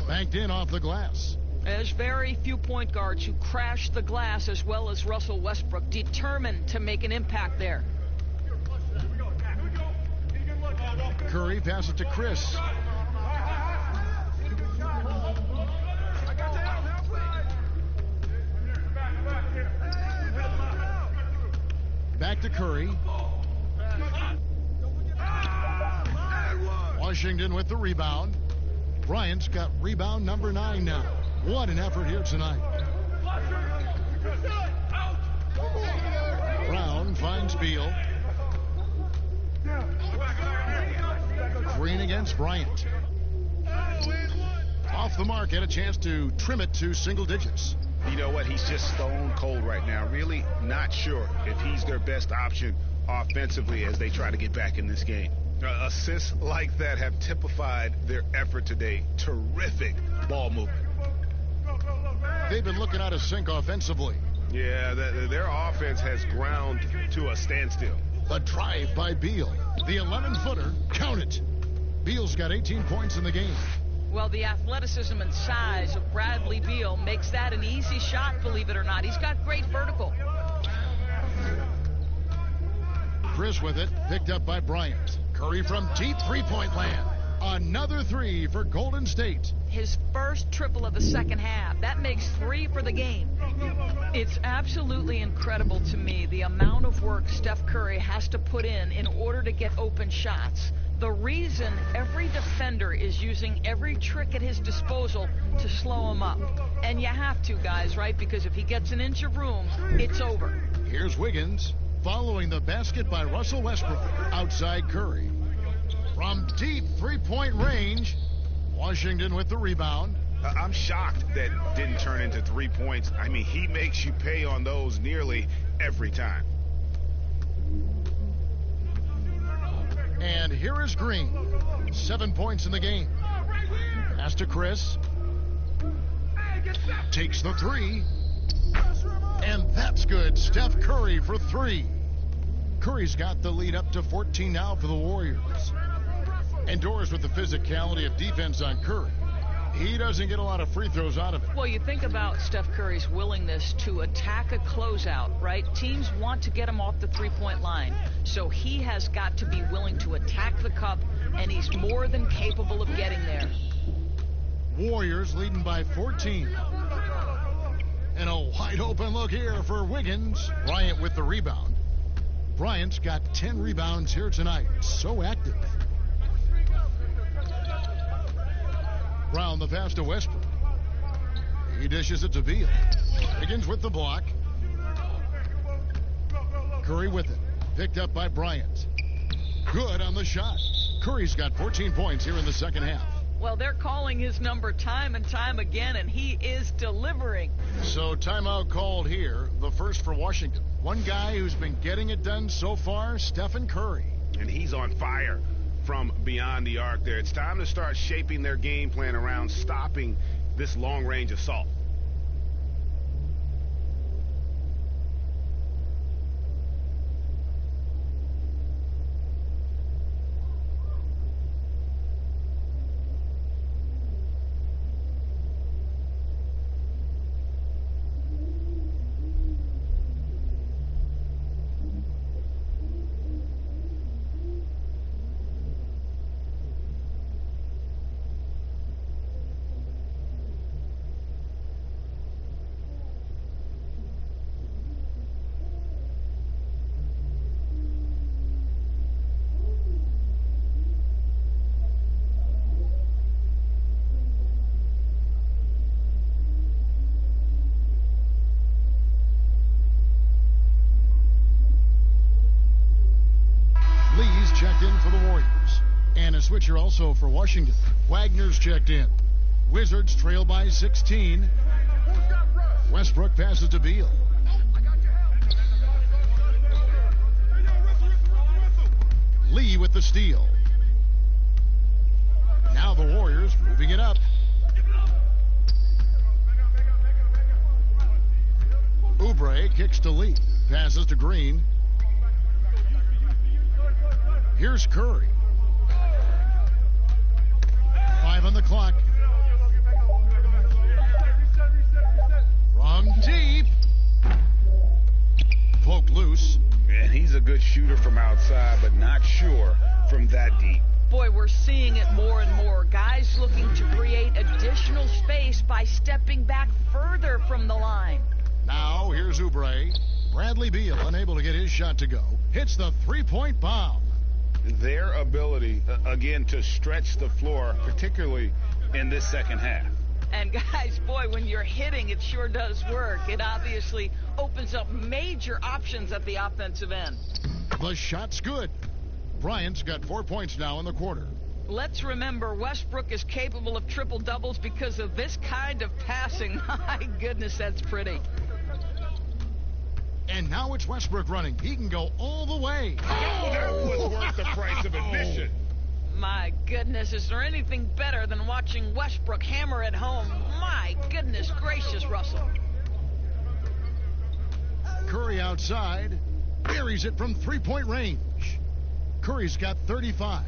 Banked in off the glass. There's very few point guards who crash the glass as well as Russell Westbrook, determined to make an impact there. Curry passes it to Chris. Back to Curry. Washington with the rebound. Bryant's got rebound number 9 now. What an effort here tonight. Brown finds Beal. Green against Bryant. Off the mark, had a chance to trim it to single digits. You know what? He's just stone cold right now. Really not sure if he's their best option offensively as they try to get back in this game. Assists like that have typified their effort today. Terrific ball movement. They've been looking out of sync offensively. Yeah, their offense has ground to a standstill. The drive by Beal. The 11-footer. Count it. Beal's got 18 points in the game. Well, the athleticism and size of Bradley Beal makes that an easy shot, believe it or not. He's got great vertical. Chris with it, picked up by Bryant. Curry from deep three-point land. Another 3 for Golden State. His first triple of the second half. That makes 3 for the game. It's absolutely incredible to me the amount of work Steph Curry has to put in order to get open shots. The reason every defender is using every trick at his disposal to slow him up. And you have to, guys, right? Because if he gets an inch of room, it's over. Here's Wiggins following the basket by Russell Westbrook. Outside Curry. From deep three-point range, Washington with the rebound. I'm shocked that didn't turn into 3 points. I mean, he makes you pay on those nearly every time. And here is Green. 7 points in the game. Pass to Chris. Takes the 3. And that's good. Steph Curry for 3. Curry's got the lead up to 14 now for the Warriors. Indoors with the physicality of defense on Curry. He doesn't get a lot of free throws out of it. Well, you think about Steph Curry's willingness to attack a closeout, right? Teams want to get him off the three-point line. So he has got to be willing to attack the cup, and he's more than capable of getting there. Warriors leading by 14. And a wide open look here for Wiggins. Bryant with the rebound. Bryant's got 10 rebounds here tonight. So active. Brown the pass to Westbrook. He dishes it to Beal. Wiggins with the block. Curry with it. Picked up by Bryant. Good on the shot. Curry's got 14 points here in the second half. Well, they're calling his number time and time again, and he is delivering. So timeout called here, the first for Washington. One guy who's been getting it done so far, Stephen Curry. And he's on fire from beyond the arc there. It's time to start shaping their game plan around stopping this long-range assault. Checked in for the Warriors. And a switcher also for Washington. Wagner's checked in. Wizards trail by 16. Westbrook passes to Beal. Lee with the steal. Now the Warriors moving it up. Oubre kicks to Lee. Passes to Green. Here's Curry. 5 on the clock. From deep. Poked loose. And he's a good shooter from outside, but not sure from that deep. Boy, we're seeing it more and more. Guys looking to create additional space by stepping back further from the line. Now here's Oubre. Bradley Beal unable to get his shot to go. Hits the three-point bomb. Their ability, again, to stretch the floor, particularly in this second half. And guys, boy, when you're hitting, it sure does work. It obviously opens up major options at the offensive end. The shot's good. Bryant's got 4 points now in the quarter. Let's remember, Westbrook is capable of triple-doubles because of this kind of passing. My goodness, that's pretty. And now it's Westbrook running. He can go all the way. Oh, that was worth the price of admission. My goodness, is there anything better than watching Westbrook hammer it home? My goodness gracious, Russell. Curry outside. Buries it from three-point range. Curry's got 35.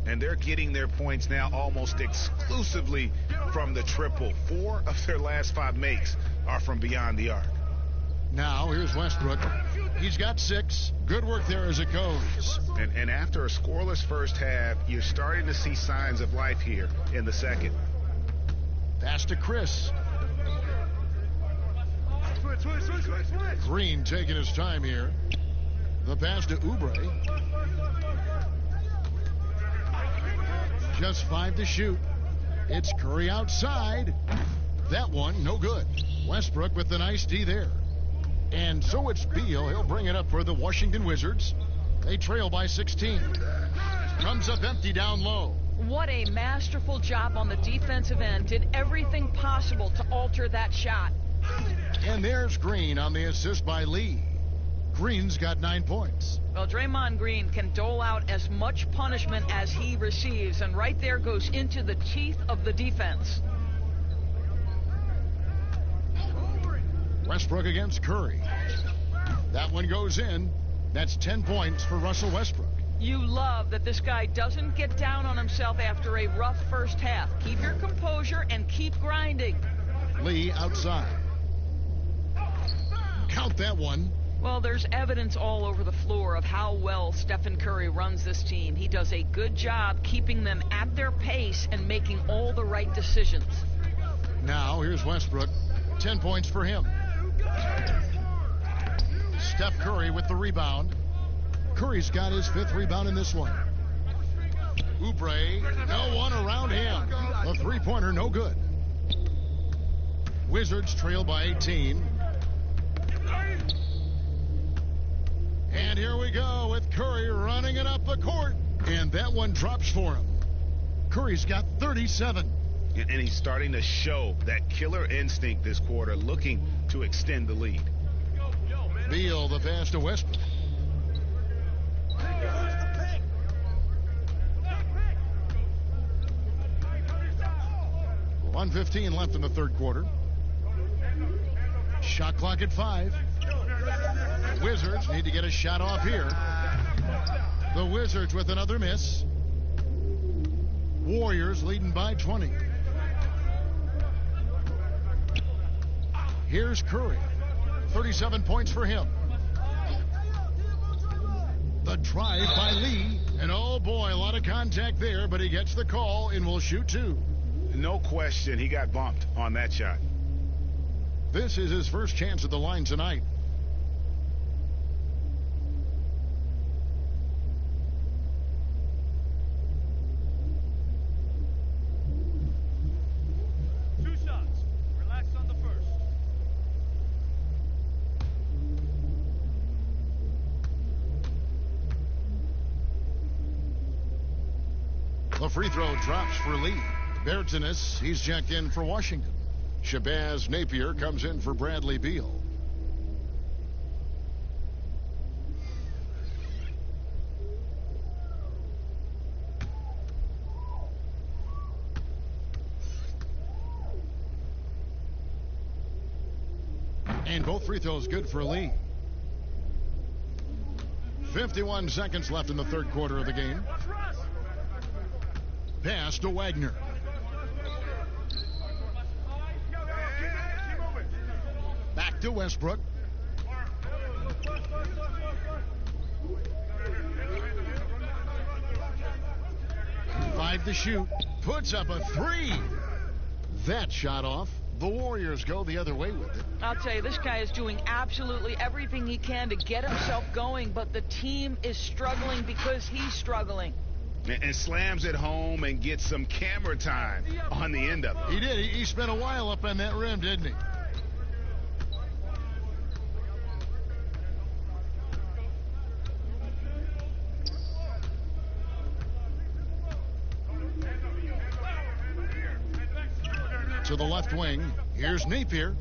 And they're getting their points now almost exclusively from the triple. 4 of their last 5 makes are from beyond the arc. Now, here's Westbrook. He's got 6. Good work there as it goes. And after a scoreless first half, you're starting to see signs of life here in the second. Pass to Chris. Green taking his time here. The pass to Oubre. Just 5 to shoot. It's Curry outside. That one, no good. Westbrook with the nice D there. And so it's Beal. He'll bring it up for the Washington Wizards. They trail by 16. Comes up empty down low. What a masterful job on the defensive end. Did everything possible to alter that shot. And there's Green on the assist by Lee. Green's got 9 points. Well, Draymond Green can dole out as much punishment as he receives. And right there goes into the teeth of the defense. Westbrook against Curry. That one goes in. That's 10 points for Russell Westbrook. You love that this guy doesn't get down on himself after a rough first half. Keep your composure and keep grinding. Lee outside. Count that one. Well, there's evidence all over the floor of how well Stephen Curry runs this team. He does a good job keeping them at their pace and making all the right decisions. Now, here's Westbrook. 10 points for him. Steph Curry with the rebound. Curry's got his 5th rebound in this one. Oubre, no one around him. The three-pointer, no good. Wizards trail by 18. And here we go with Curry running it up the court. And that one drops for him. Curry's got 37. And he's starting to show that killer instinct this quarter, looking to extend the lead. Beal, the pass to Westbrook. .115 left in the third quarter. Shot clock at 5. The Wizards need to get a shot off here. The Wizards with another miss. Warriors leading by 20. Here's Curry. 37 points for him. The drive by Lee. And oh boy, a lot of contact there, but he gets the call and will shoot 2. No question, he got bumped on that shot. This is his first chance at the line tonight. The free throw drops for Lee. Bertanis, he's checked in for Washington. Shabazz Napier comes in for Bradley Beal. And both free throws good for Lee. 51 seconds left in the third quarter of the game. Pass to Wagner. Back to Westbrook. Five to shoot. Puts up a 3. That shot off. The Warriors go the other way with it. I'll tell you, this guy is doing absolutely everything he can to get himself going, but the team is struggling because he's struggling. And slams it home and gets some camera time on the end of it. He did. He spent a while up on that rim, didn't he? To the left wing. Here's Napier.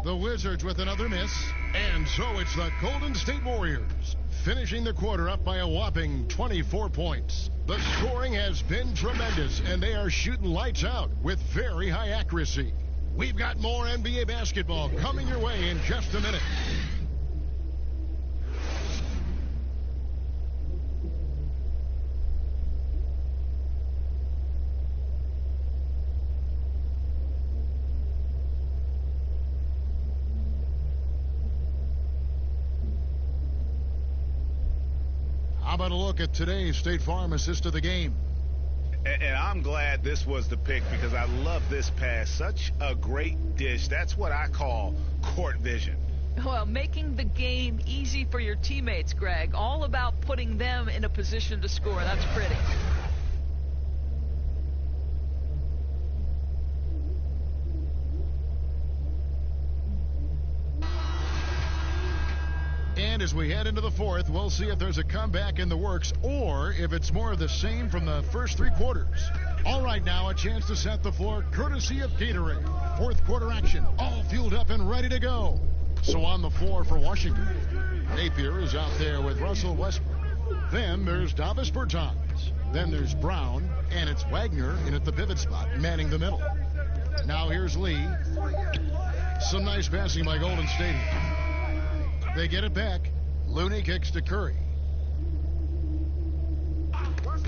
The Wizards with another miss. And so it's the Golden State Warriors finishing the quarter up by a whopping 24 points. The scoring has been tremendous, and they are shooting lights out with very high accuracy. We've got more NBA basketball coming your way in just a minute. How about a look at today's State Farm assist of the game? And I'm glad this was the pick because I love this pass. Such a great dish. That's what I call court vision. Well, making the game easy for your teammates, Greg. All about putting them in a position to score. That's pretty. And as we head into the fourth, we'll see if there's a comeback in the works or if it's more of the same from the first 3 quarters. All right, now a chance to set the floor courtesy of Gatorade. Fourth quarter action, all fueled up and ready to go. So on the floor for Washington, Napier is out there with Russell Westbrook. Then there's Davis Bertans. Then there's Brown, and it's Wagner in at the pivot spot, manning the middle. Now here's Lee. Some nice passing by Golden State. They get it back. Looney kicks to Curry.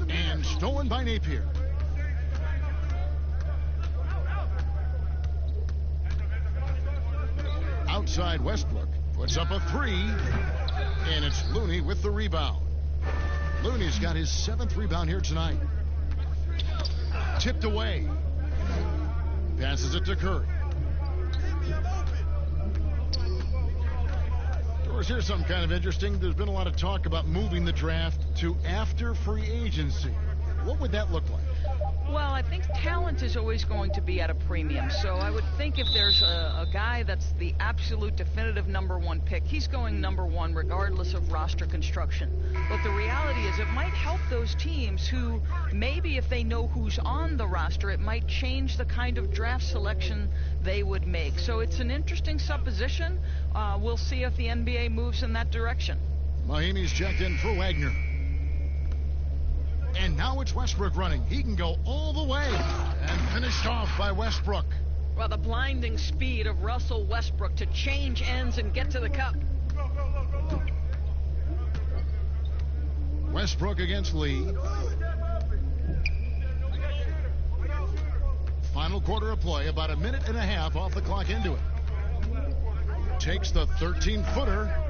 And stolen by Napier. Outside Westbrook puts up a 3. And it's Looney with the rebound. Looney's got his 7th rebound here tonight. Tipped away. Passes it to Curry. Here's something kind of interesting. There's been a lot of talk about moving the draft to after free agency. what would that look like? Well, I think talent is always going to be at a premium. So I would think if there's a guy that's the absolute definitive #1 pick, he's going #1 regardless of roster construction. But the reality is it might help those teams who maybe if they know who's on the roster, it might change the kind of draft selection they would make. So it's an interesting supposition. We'll see if the NBA moves in that direction. Mahimi's checked in for Wagner. And now it's Westbrook running. He can go all the way. And finished off by Westbrook. Well, the blinding speed of Russell Westbrook to change ends and get to the cup. Westbrook against Lee. Final quarter of play, about a minute and a half off the clock into it. Takes the 13-footer.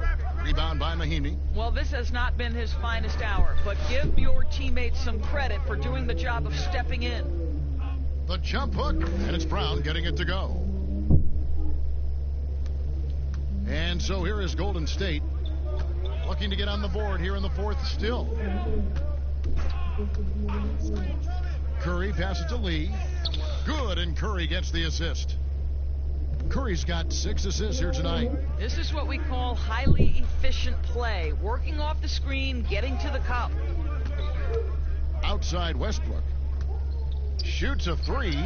Rebound by Mahimi. Well, this has not been his finest hour, but give your teammates some credit for doing the job of stepping in. The jump hook, and it's Brown getting it to go. And so here is Golden State looking to get on the board here in the fourth still. Curry passes to Lee. Good, and Curry gets the assist. Curry's got 6 assists here tonight. This is what we call highly efficient play. Working off the screen, getting to the cup. Outside Westbrook. Shoots a 3.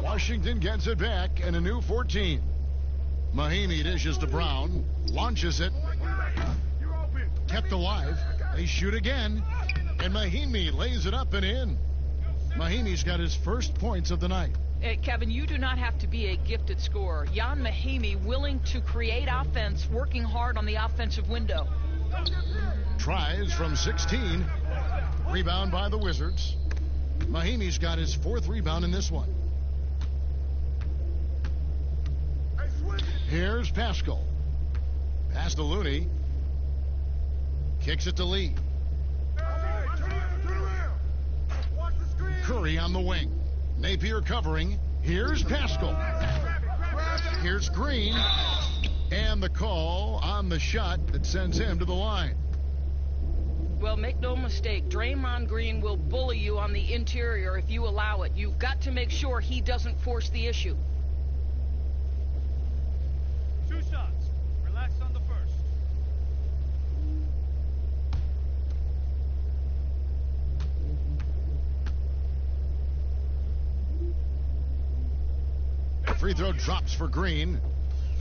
Washington gets it back and a new 14. Mahimi dishes to Brown. Launches it. Kept alive. They shoot again. And Mahimi lays it up and in. Mahimi's got his first points of the night. Kevin, you do not have to be a gifted scorer. Jan Mahimi willing to create offense, working hard on the offensive window. Tries from 16. Rebound by the Wizards. Mahimi's got his 4th rebound in this one. Here's Pascal. Pass to Looney. Kicks it to Lee. Curry on the wing. Napier covering. Here's Pascal. Here's Green. And the call on the shot that sends him to the line. Well, make no mistake, Draymond Green will bully you on the interior if you allow it. You've got to make sure he doesn't force the issue. 2 shots. Relax on the first. Free throw drops for Green.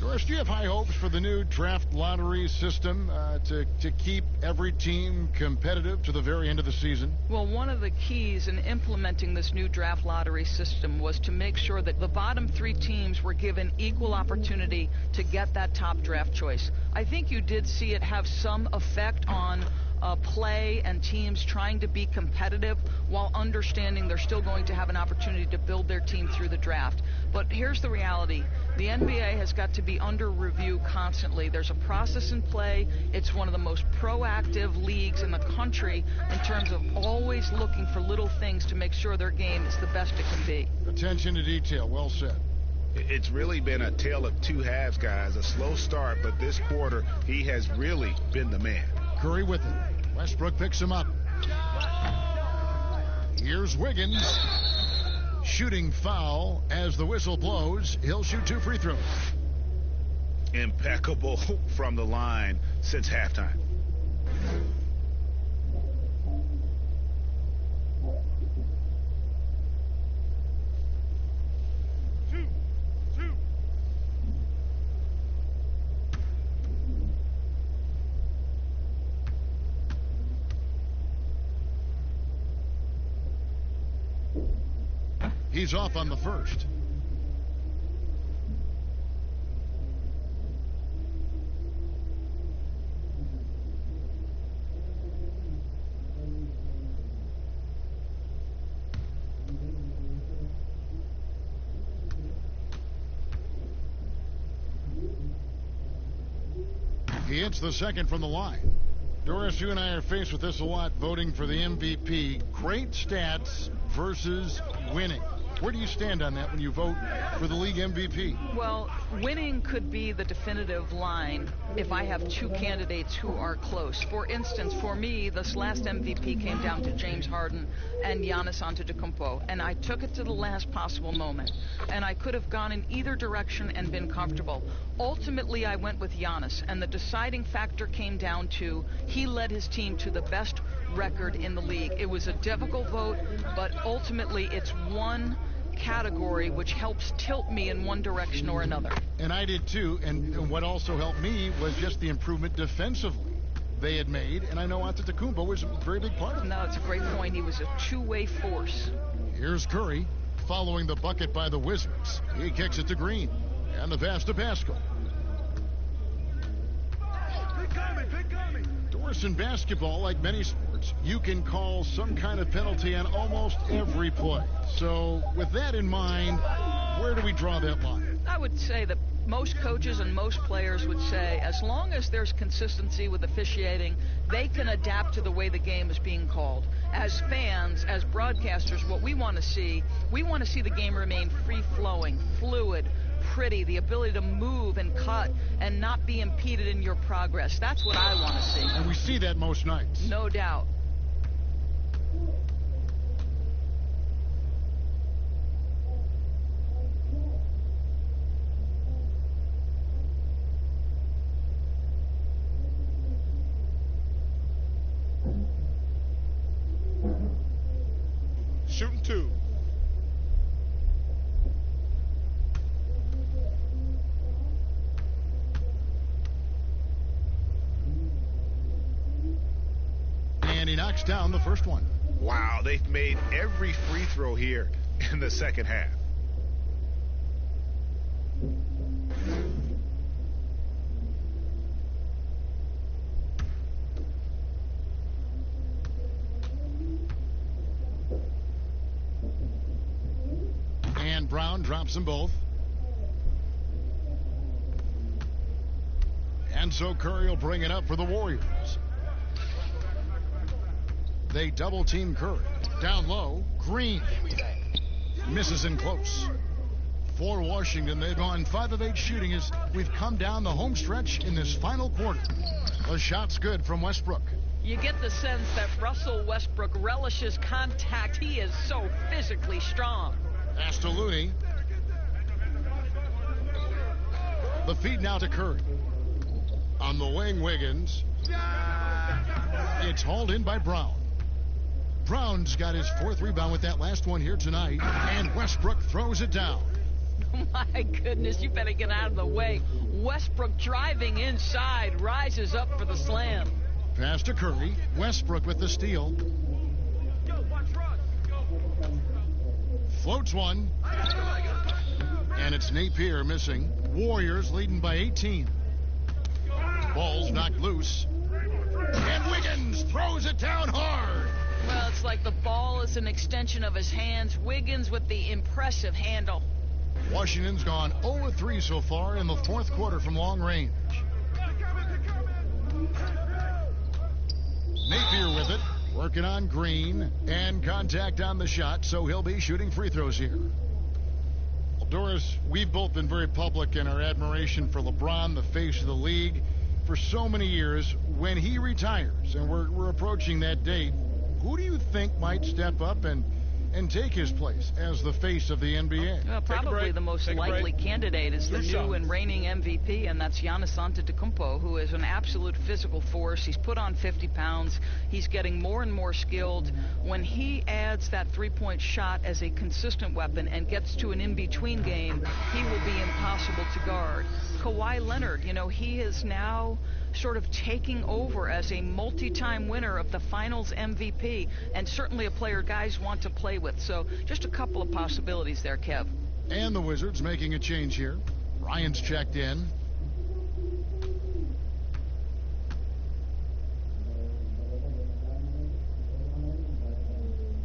Doris, do you have high hopes for the new draft lottery system to keep every team competitive to the very end of the season? Well, one of the keys in implementing this new draft lottery system was to make sure that the bottom 3 teams were given equal opportunity to get that top draft choice. I think you did see it have some effect on play and teams trying to be competitive while understanding they're still going to have an opportunity to build their team through the draft. But here's the reality. The NBA has got to be under review constantly. There's a process in play. It's one of the most proactive leagues in the country in terms of always looking for little things to make sure their game is the best it can be. Attention to detail. Well said. It's really been a tale of 2 halves, guys. A slow start, but this quarter, he has really been the man. Curry with it. Westbrook picks him up. Here's Wiggins. Shooting foul as the whistle blows. He'll shoot 2 free throws. Impeccable from the line since halftime. He's off on the first. He hits the second from the line. Doris, you and I are faced with this a lot, voting for the MVP. Great stats versus winning. Where do you stand on that when you vote for the league MVP? Well, winning could be the definitive line if I have two candidates who are close. For instance, for me, this last MVP came down to James Harden and Giannis Antetokounmpo, and I took it to the last possible moment. And I could have gone in either direction and been comfortable. Ultimately, I went with Giannis, and the deciding factor came down to he led his team to the best record in the league. It was a difficult vote, but ultimately it's one category which helps tilt me in one direction or another. And I did too, and what also helped me was just the improvement defensively they had made, and I know Antetokounmpo was a very big part of it. No, it's a great point. He was a two-way force. Here's Curry following the bucket by the Wizards. He kicks it to Green, and the pass to Pascal. Doris, in basketball, like many sports, you can call some kind of penalty on almost every play. So with that in mind, where do we draw that line? I would say that most coaches and most players would say as long as there's consistency with officiating, they can adapt to the way the game is being called. As fans, as broadcasters, what we want to see the game remain free-flowing, fluid, pretty, the ability to move and cut and not be impeded in your progress. That's what I want to see. And we see that most nights. No doubt. Shooting two. And he knocks down the first one. Wow, they've made every free throw here in the second half. And Brown drops them both. And so Curry will bring it up for the Warriors. They double team Curry. Down low, Green. Misses in close. For Washington, they've gone 5 of 8 shooting as we've come down the home stretch in this final quarter. The shot's good from Westbrook. You get the sense that Russell Westbrook relishes contact. He is so physically strong. Pass to Looney. The feed now to Curry. On the wing, Wiggins. It's hauled in by Brown. Brown's got his 4th rebound with that last one here tonight. And Westbrook throws it down. My goodness, you better get out of the way. Westbrook driving inside, rises up for the slam. Pass to Curry. Westbrook with the steal. Floats one. And it's Napier missing. Warriors leading by 18. Ball's knocked loose. And Wiggins throws it down hard. Well, it's like the ball is an extension of his hands. Wiggins with the impressive handle. Washington's gone 0-3 so far in the 4th quarter from long range. Napier with it, working on Green, and contact on the shot, so he'll be shooting free throws here. Well, Doris, we've both been very public in our admiration for LeBron, the face of the league, for so many years. When he retires, and we're approaching that date, who do you think might step up and take his place as the face of the NBA? Well, probably the most likely candidate is the new and reigning MVP, and that's Giannis Antetokounmpo, who is an absolute physical force. He's put on 50 pounds. He's getting more and more skilled. When he adds that three-point shot as a consistent weapon and gets to an in-between game, he will be impossible to guard. Kawhi Leonard, he is now sort of taking over as a multi-time winner of the Finals MVP, and certainly a player guys want to play with. So just a couple of possibilities there, Kev. And the Wizards making a change here. Ryan's checked in.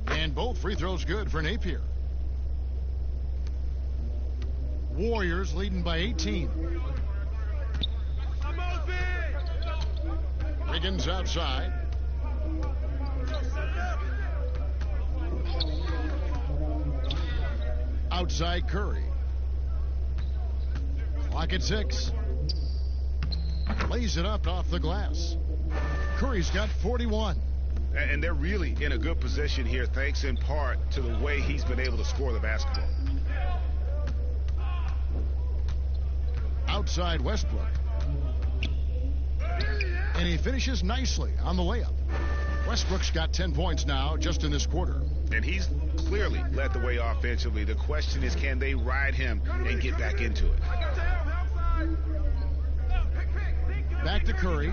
And both free throws good for Napier. Warriors leading by 18. Wiggins outside. Outside Curry. Clock at 6. Lays it up off the glass. Curry's got 41. And they're really in a good position here, thanks in part to the way he's been able to score the basketball. Outside Westbrook. And he finishes nicely on the layup. Westbrook's got 10 points now just in this quarter. And he's clearly led the way offensively. The question is, can they ride him and get back into it? Back to Curry.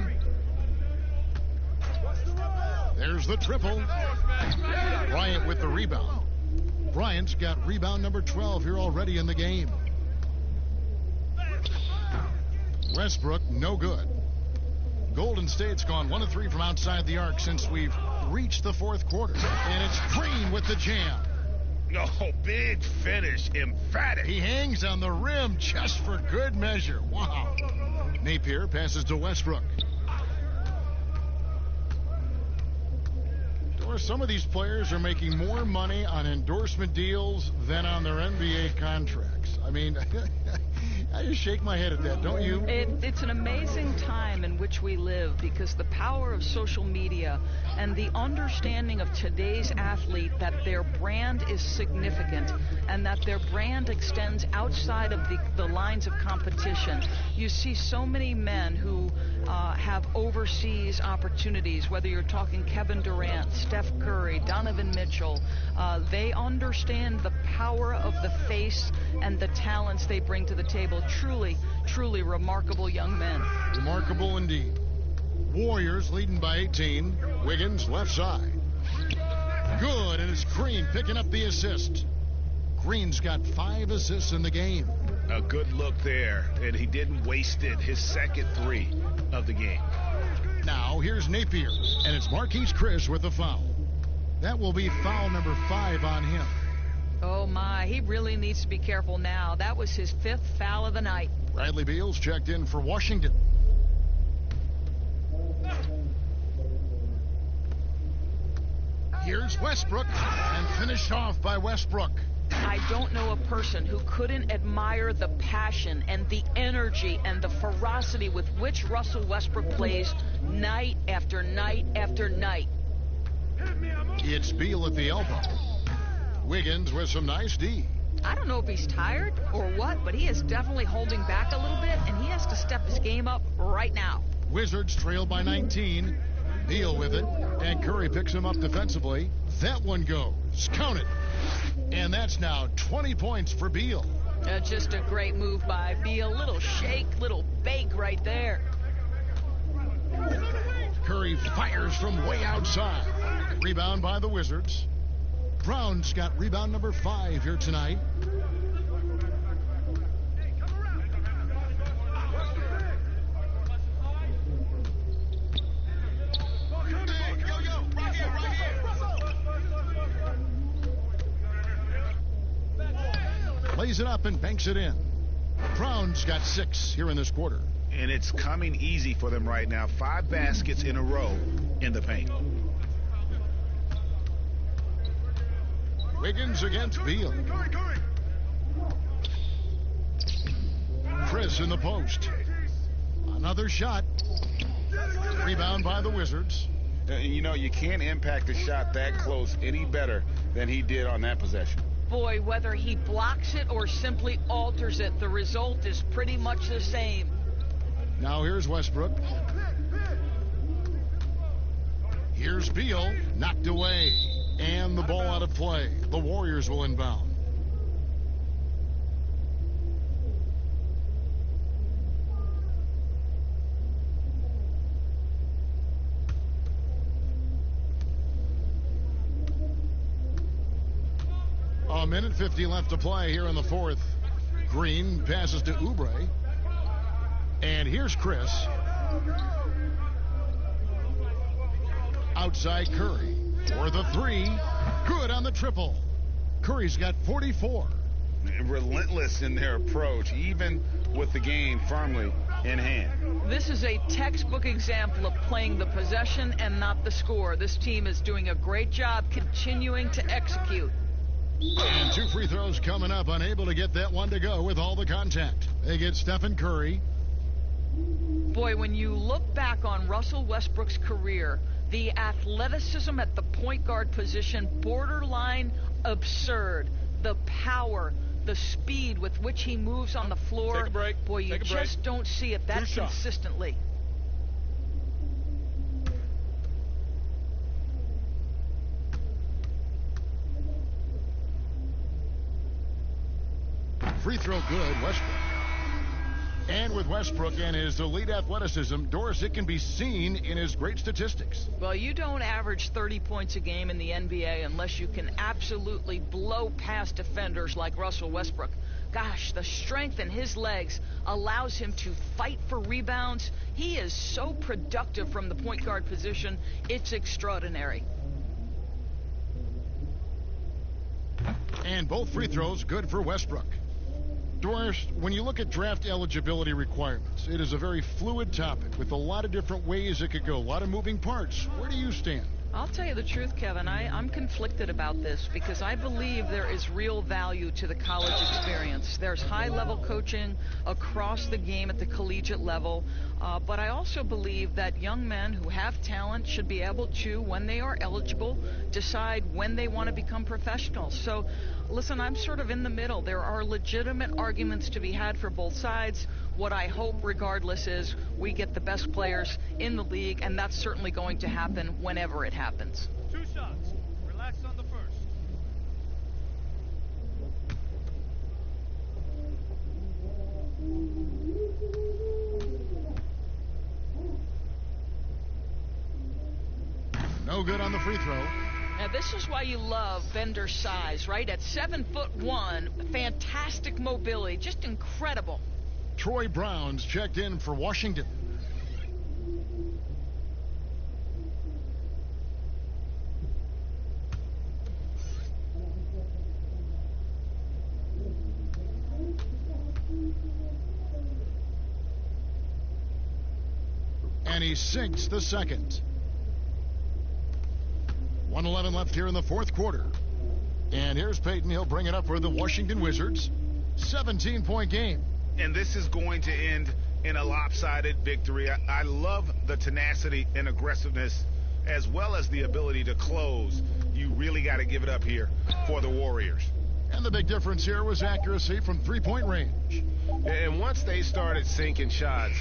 There's the triple. Bryant with the rebound. Bryant's got rebound number 12 here already in the game. Westbrook, no good. Golden State's gone 1 of 3 from outside the arc since we've reached the fourth quarter. And it's Green with the jam. Oh, big finish, emphatic. He hangs on the rim just for good measure. Wow. Napier passes to Westbrook. Some of these players are making more money on endorsement deals than on their NBA contracts. I mean, I just shake my head at that, don't you? It's an amazing time in which we live because the power of social media and the understanding of today's athlete that their brand is significant and that their brand extends outside of the lines of competition. You see so many men who have overseas opportunities, whether you're talking Kevin Durant, Steph Curry, Donovan Mitchell. They understand the power of the face and the talents they bring to the table. Truly, truly remarkable young men. Remarkable indeed. Warriors leading by 18. Wiggins left side. Good, and it's Green picking up the assist. Green's got 5 assists in the game. A good look there, and he didn't waste it. His second 3 of the game. Now here's Napier, and it's Marquise Chris with the foul. That will be foul number 5 on him. Oh my, he really needs to be careful now. That was his 5th foul of the night. Bradley Beal's checked in for Washington. Here's Westbrook, and finished off by Westbrook. I don't know a person who couldn't admire the passion and the energy and the ferocity with which Russell Westbrook plays night after night after night. It's Beal at the elbow. Wiggins with some nice D. I don't know if he's tired or what, but he is definitely holding back a little bit, and he has to step his game up right now. Wizards trail by 19. Beal with it, and Curry picks him up defensively. That one goes. Count it. And that's now 20 points for Beal. Just a great move by Beal. Little shake, little bake right there. Curry fires from way outside. Rebound by the Wizards. Brown's got rebound number 5 here tonight. Lays it up and banks it in. Brown's got 6 here in this quarter. And it's coming easy for them right now. 5 baskets in a row in the paint. Wiggins against Beal. Chris in the post. Another shot. Rebound by the Wizards. You know, you can't impact a shot that close any better than he did on that possession. Boy, whether he blocks it or simply alters it, the result is pretty much the same. Now here's Westbrook. Here's Beal, knocked away, and the ball out of play. The Warriors will inbound. A minute 50 left to play here in the fourth. Green passes to Oubre. And here's Chris. Outside Curry for the 3. Good on the triple. Curry's got 44. Relentless in their approach, even with the game firmly in hand. This is a textbook example of playing the possession and not the score. This team is doing a great job continuing to execute. And 2 free throws coming up, unable to get that one to go with all the contact. They get Stephen Curry. Boy, when you look back on Russell Westbrook's career, the athleticism at the point guard position, borderline absurd. The power, the speed with which he moves on the floor. Take a break. Boy, you just don't see it that consistently. Free throw good, Westbrook. And with Westbrook and his elite athleticism, Doris, it can be seen in his great statistics. Well, you don't average 30 points a game in the NBA unless you can absolutely blow past defenders like Russell Westbrook. Gosh, the strength in his legs allows him to fight for rebounds. He is so productive from the point guard position. It's extraordinary. And both free throws good for Westbrook. Doris, when you look at draft eligibility requirements, it is a very fluid topic with a lot of different ways it could go, a lot of moving parts. Where do you stand? I'll tell you the truth, Kevin. I'm conflicted about this because I believe there is real value to the college experience. There's high-level coaching across the game at the collegiate level, but I also believe that young men who have talent should be able to, when they are eligible, decide when they want to become professionals. So, listen, I'm sort of in the middle. There are legitimate arguments to be had for both sides. What I hope, regardless, is we get the best players in the league, and that's certainly going to happen whenever it happens. 2 shots. Relax on the first. No good on the free throw. Now, this is why you love Bender's size, right? At 7'1", fantastic mobility, just incredible. Troy Brown's checked in for Washington. And he sinks the second. 1:11 left here in the fourth quarter. And here's Peyton. He'll bring it up for the Washington Wizards. 17-point game. And this is going to end in a lopsided victory. I love the tenacity and aggressiveness as well as the ability to close. You really got to give it up here for the Warriors. And the big difference here was accuracy from three-point range. And once they started sinking shots,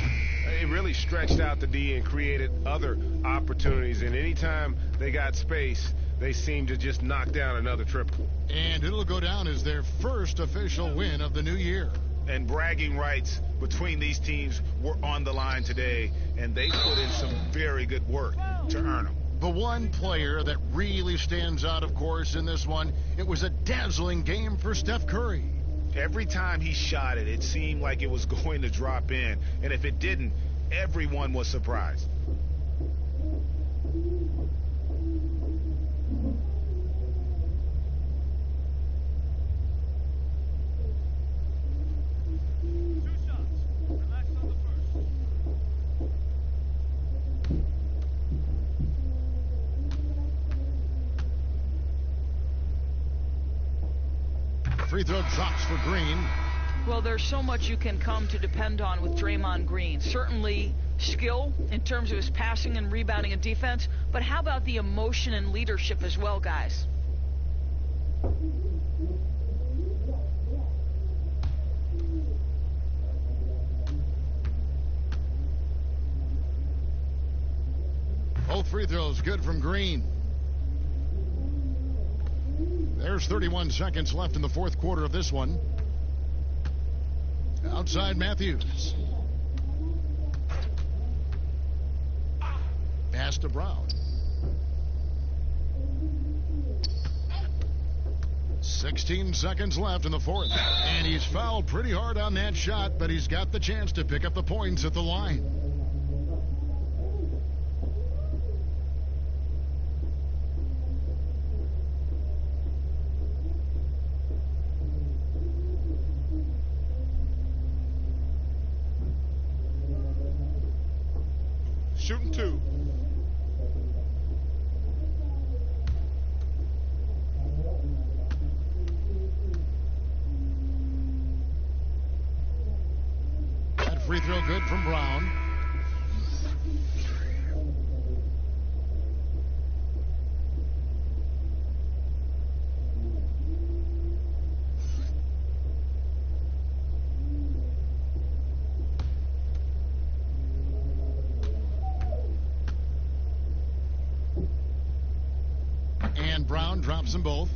it really stretched out the D and created other opportunities. And anytime they got space, they seemed to just knock down another triple. And it'll go down as their first official win of the new year. And bragging rights between these teams were on the line today, and they put in some very good work to earn them. The one player that really stands out, of course, in this one, it was a dazzling game for Steph Curry. Every time he shot it, it seemed like it was going to drop in. And if it didn't, everyone was surprised. Free throw drops for Green. Well, there's so much you can come to depend on with Draymond Green. Certainly skill in terms of his passing and rebounding and defense, but how about the emotion and leadership as well, guys? Both free throws good from Green. There's 31 seconds left in the fourth quarter of this one. Outside Matthews. Pass to Brown. 16 seconds left in the fourth. And he's fouled pretty hard on that shot, but he's got the chance to pick up the points at the line. Shooting two. real good from Brown. And Brown drops them both.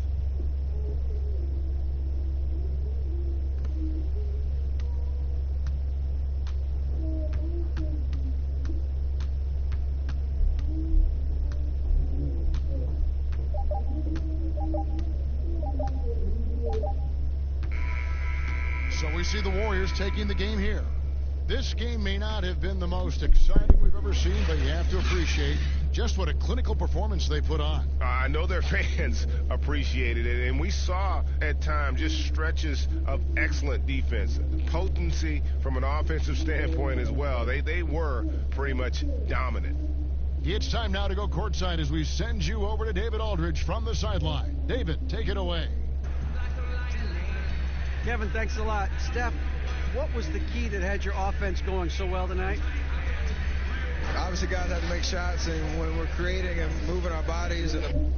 So we see the Warriors taking the game here. This game may not have been the most exciting we've ever seen, but you have to appreciate just what a clinical performance they put on. I know their fans appreciated it, and we saw at times just stretches of excellent defense, potency from an offensive standpoint as well. They were pretty much dominant. It's time now to go courtside as we send you over to David Aldridge from the sideline. David, take it away. Kevin, thanks a lot. Steph, what was the key that had your offense going so well tonight? Obviously, guys have to make shots, and when we're creating and moving our bodies and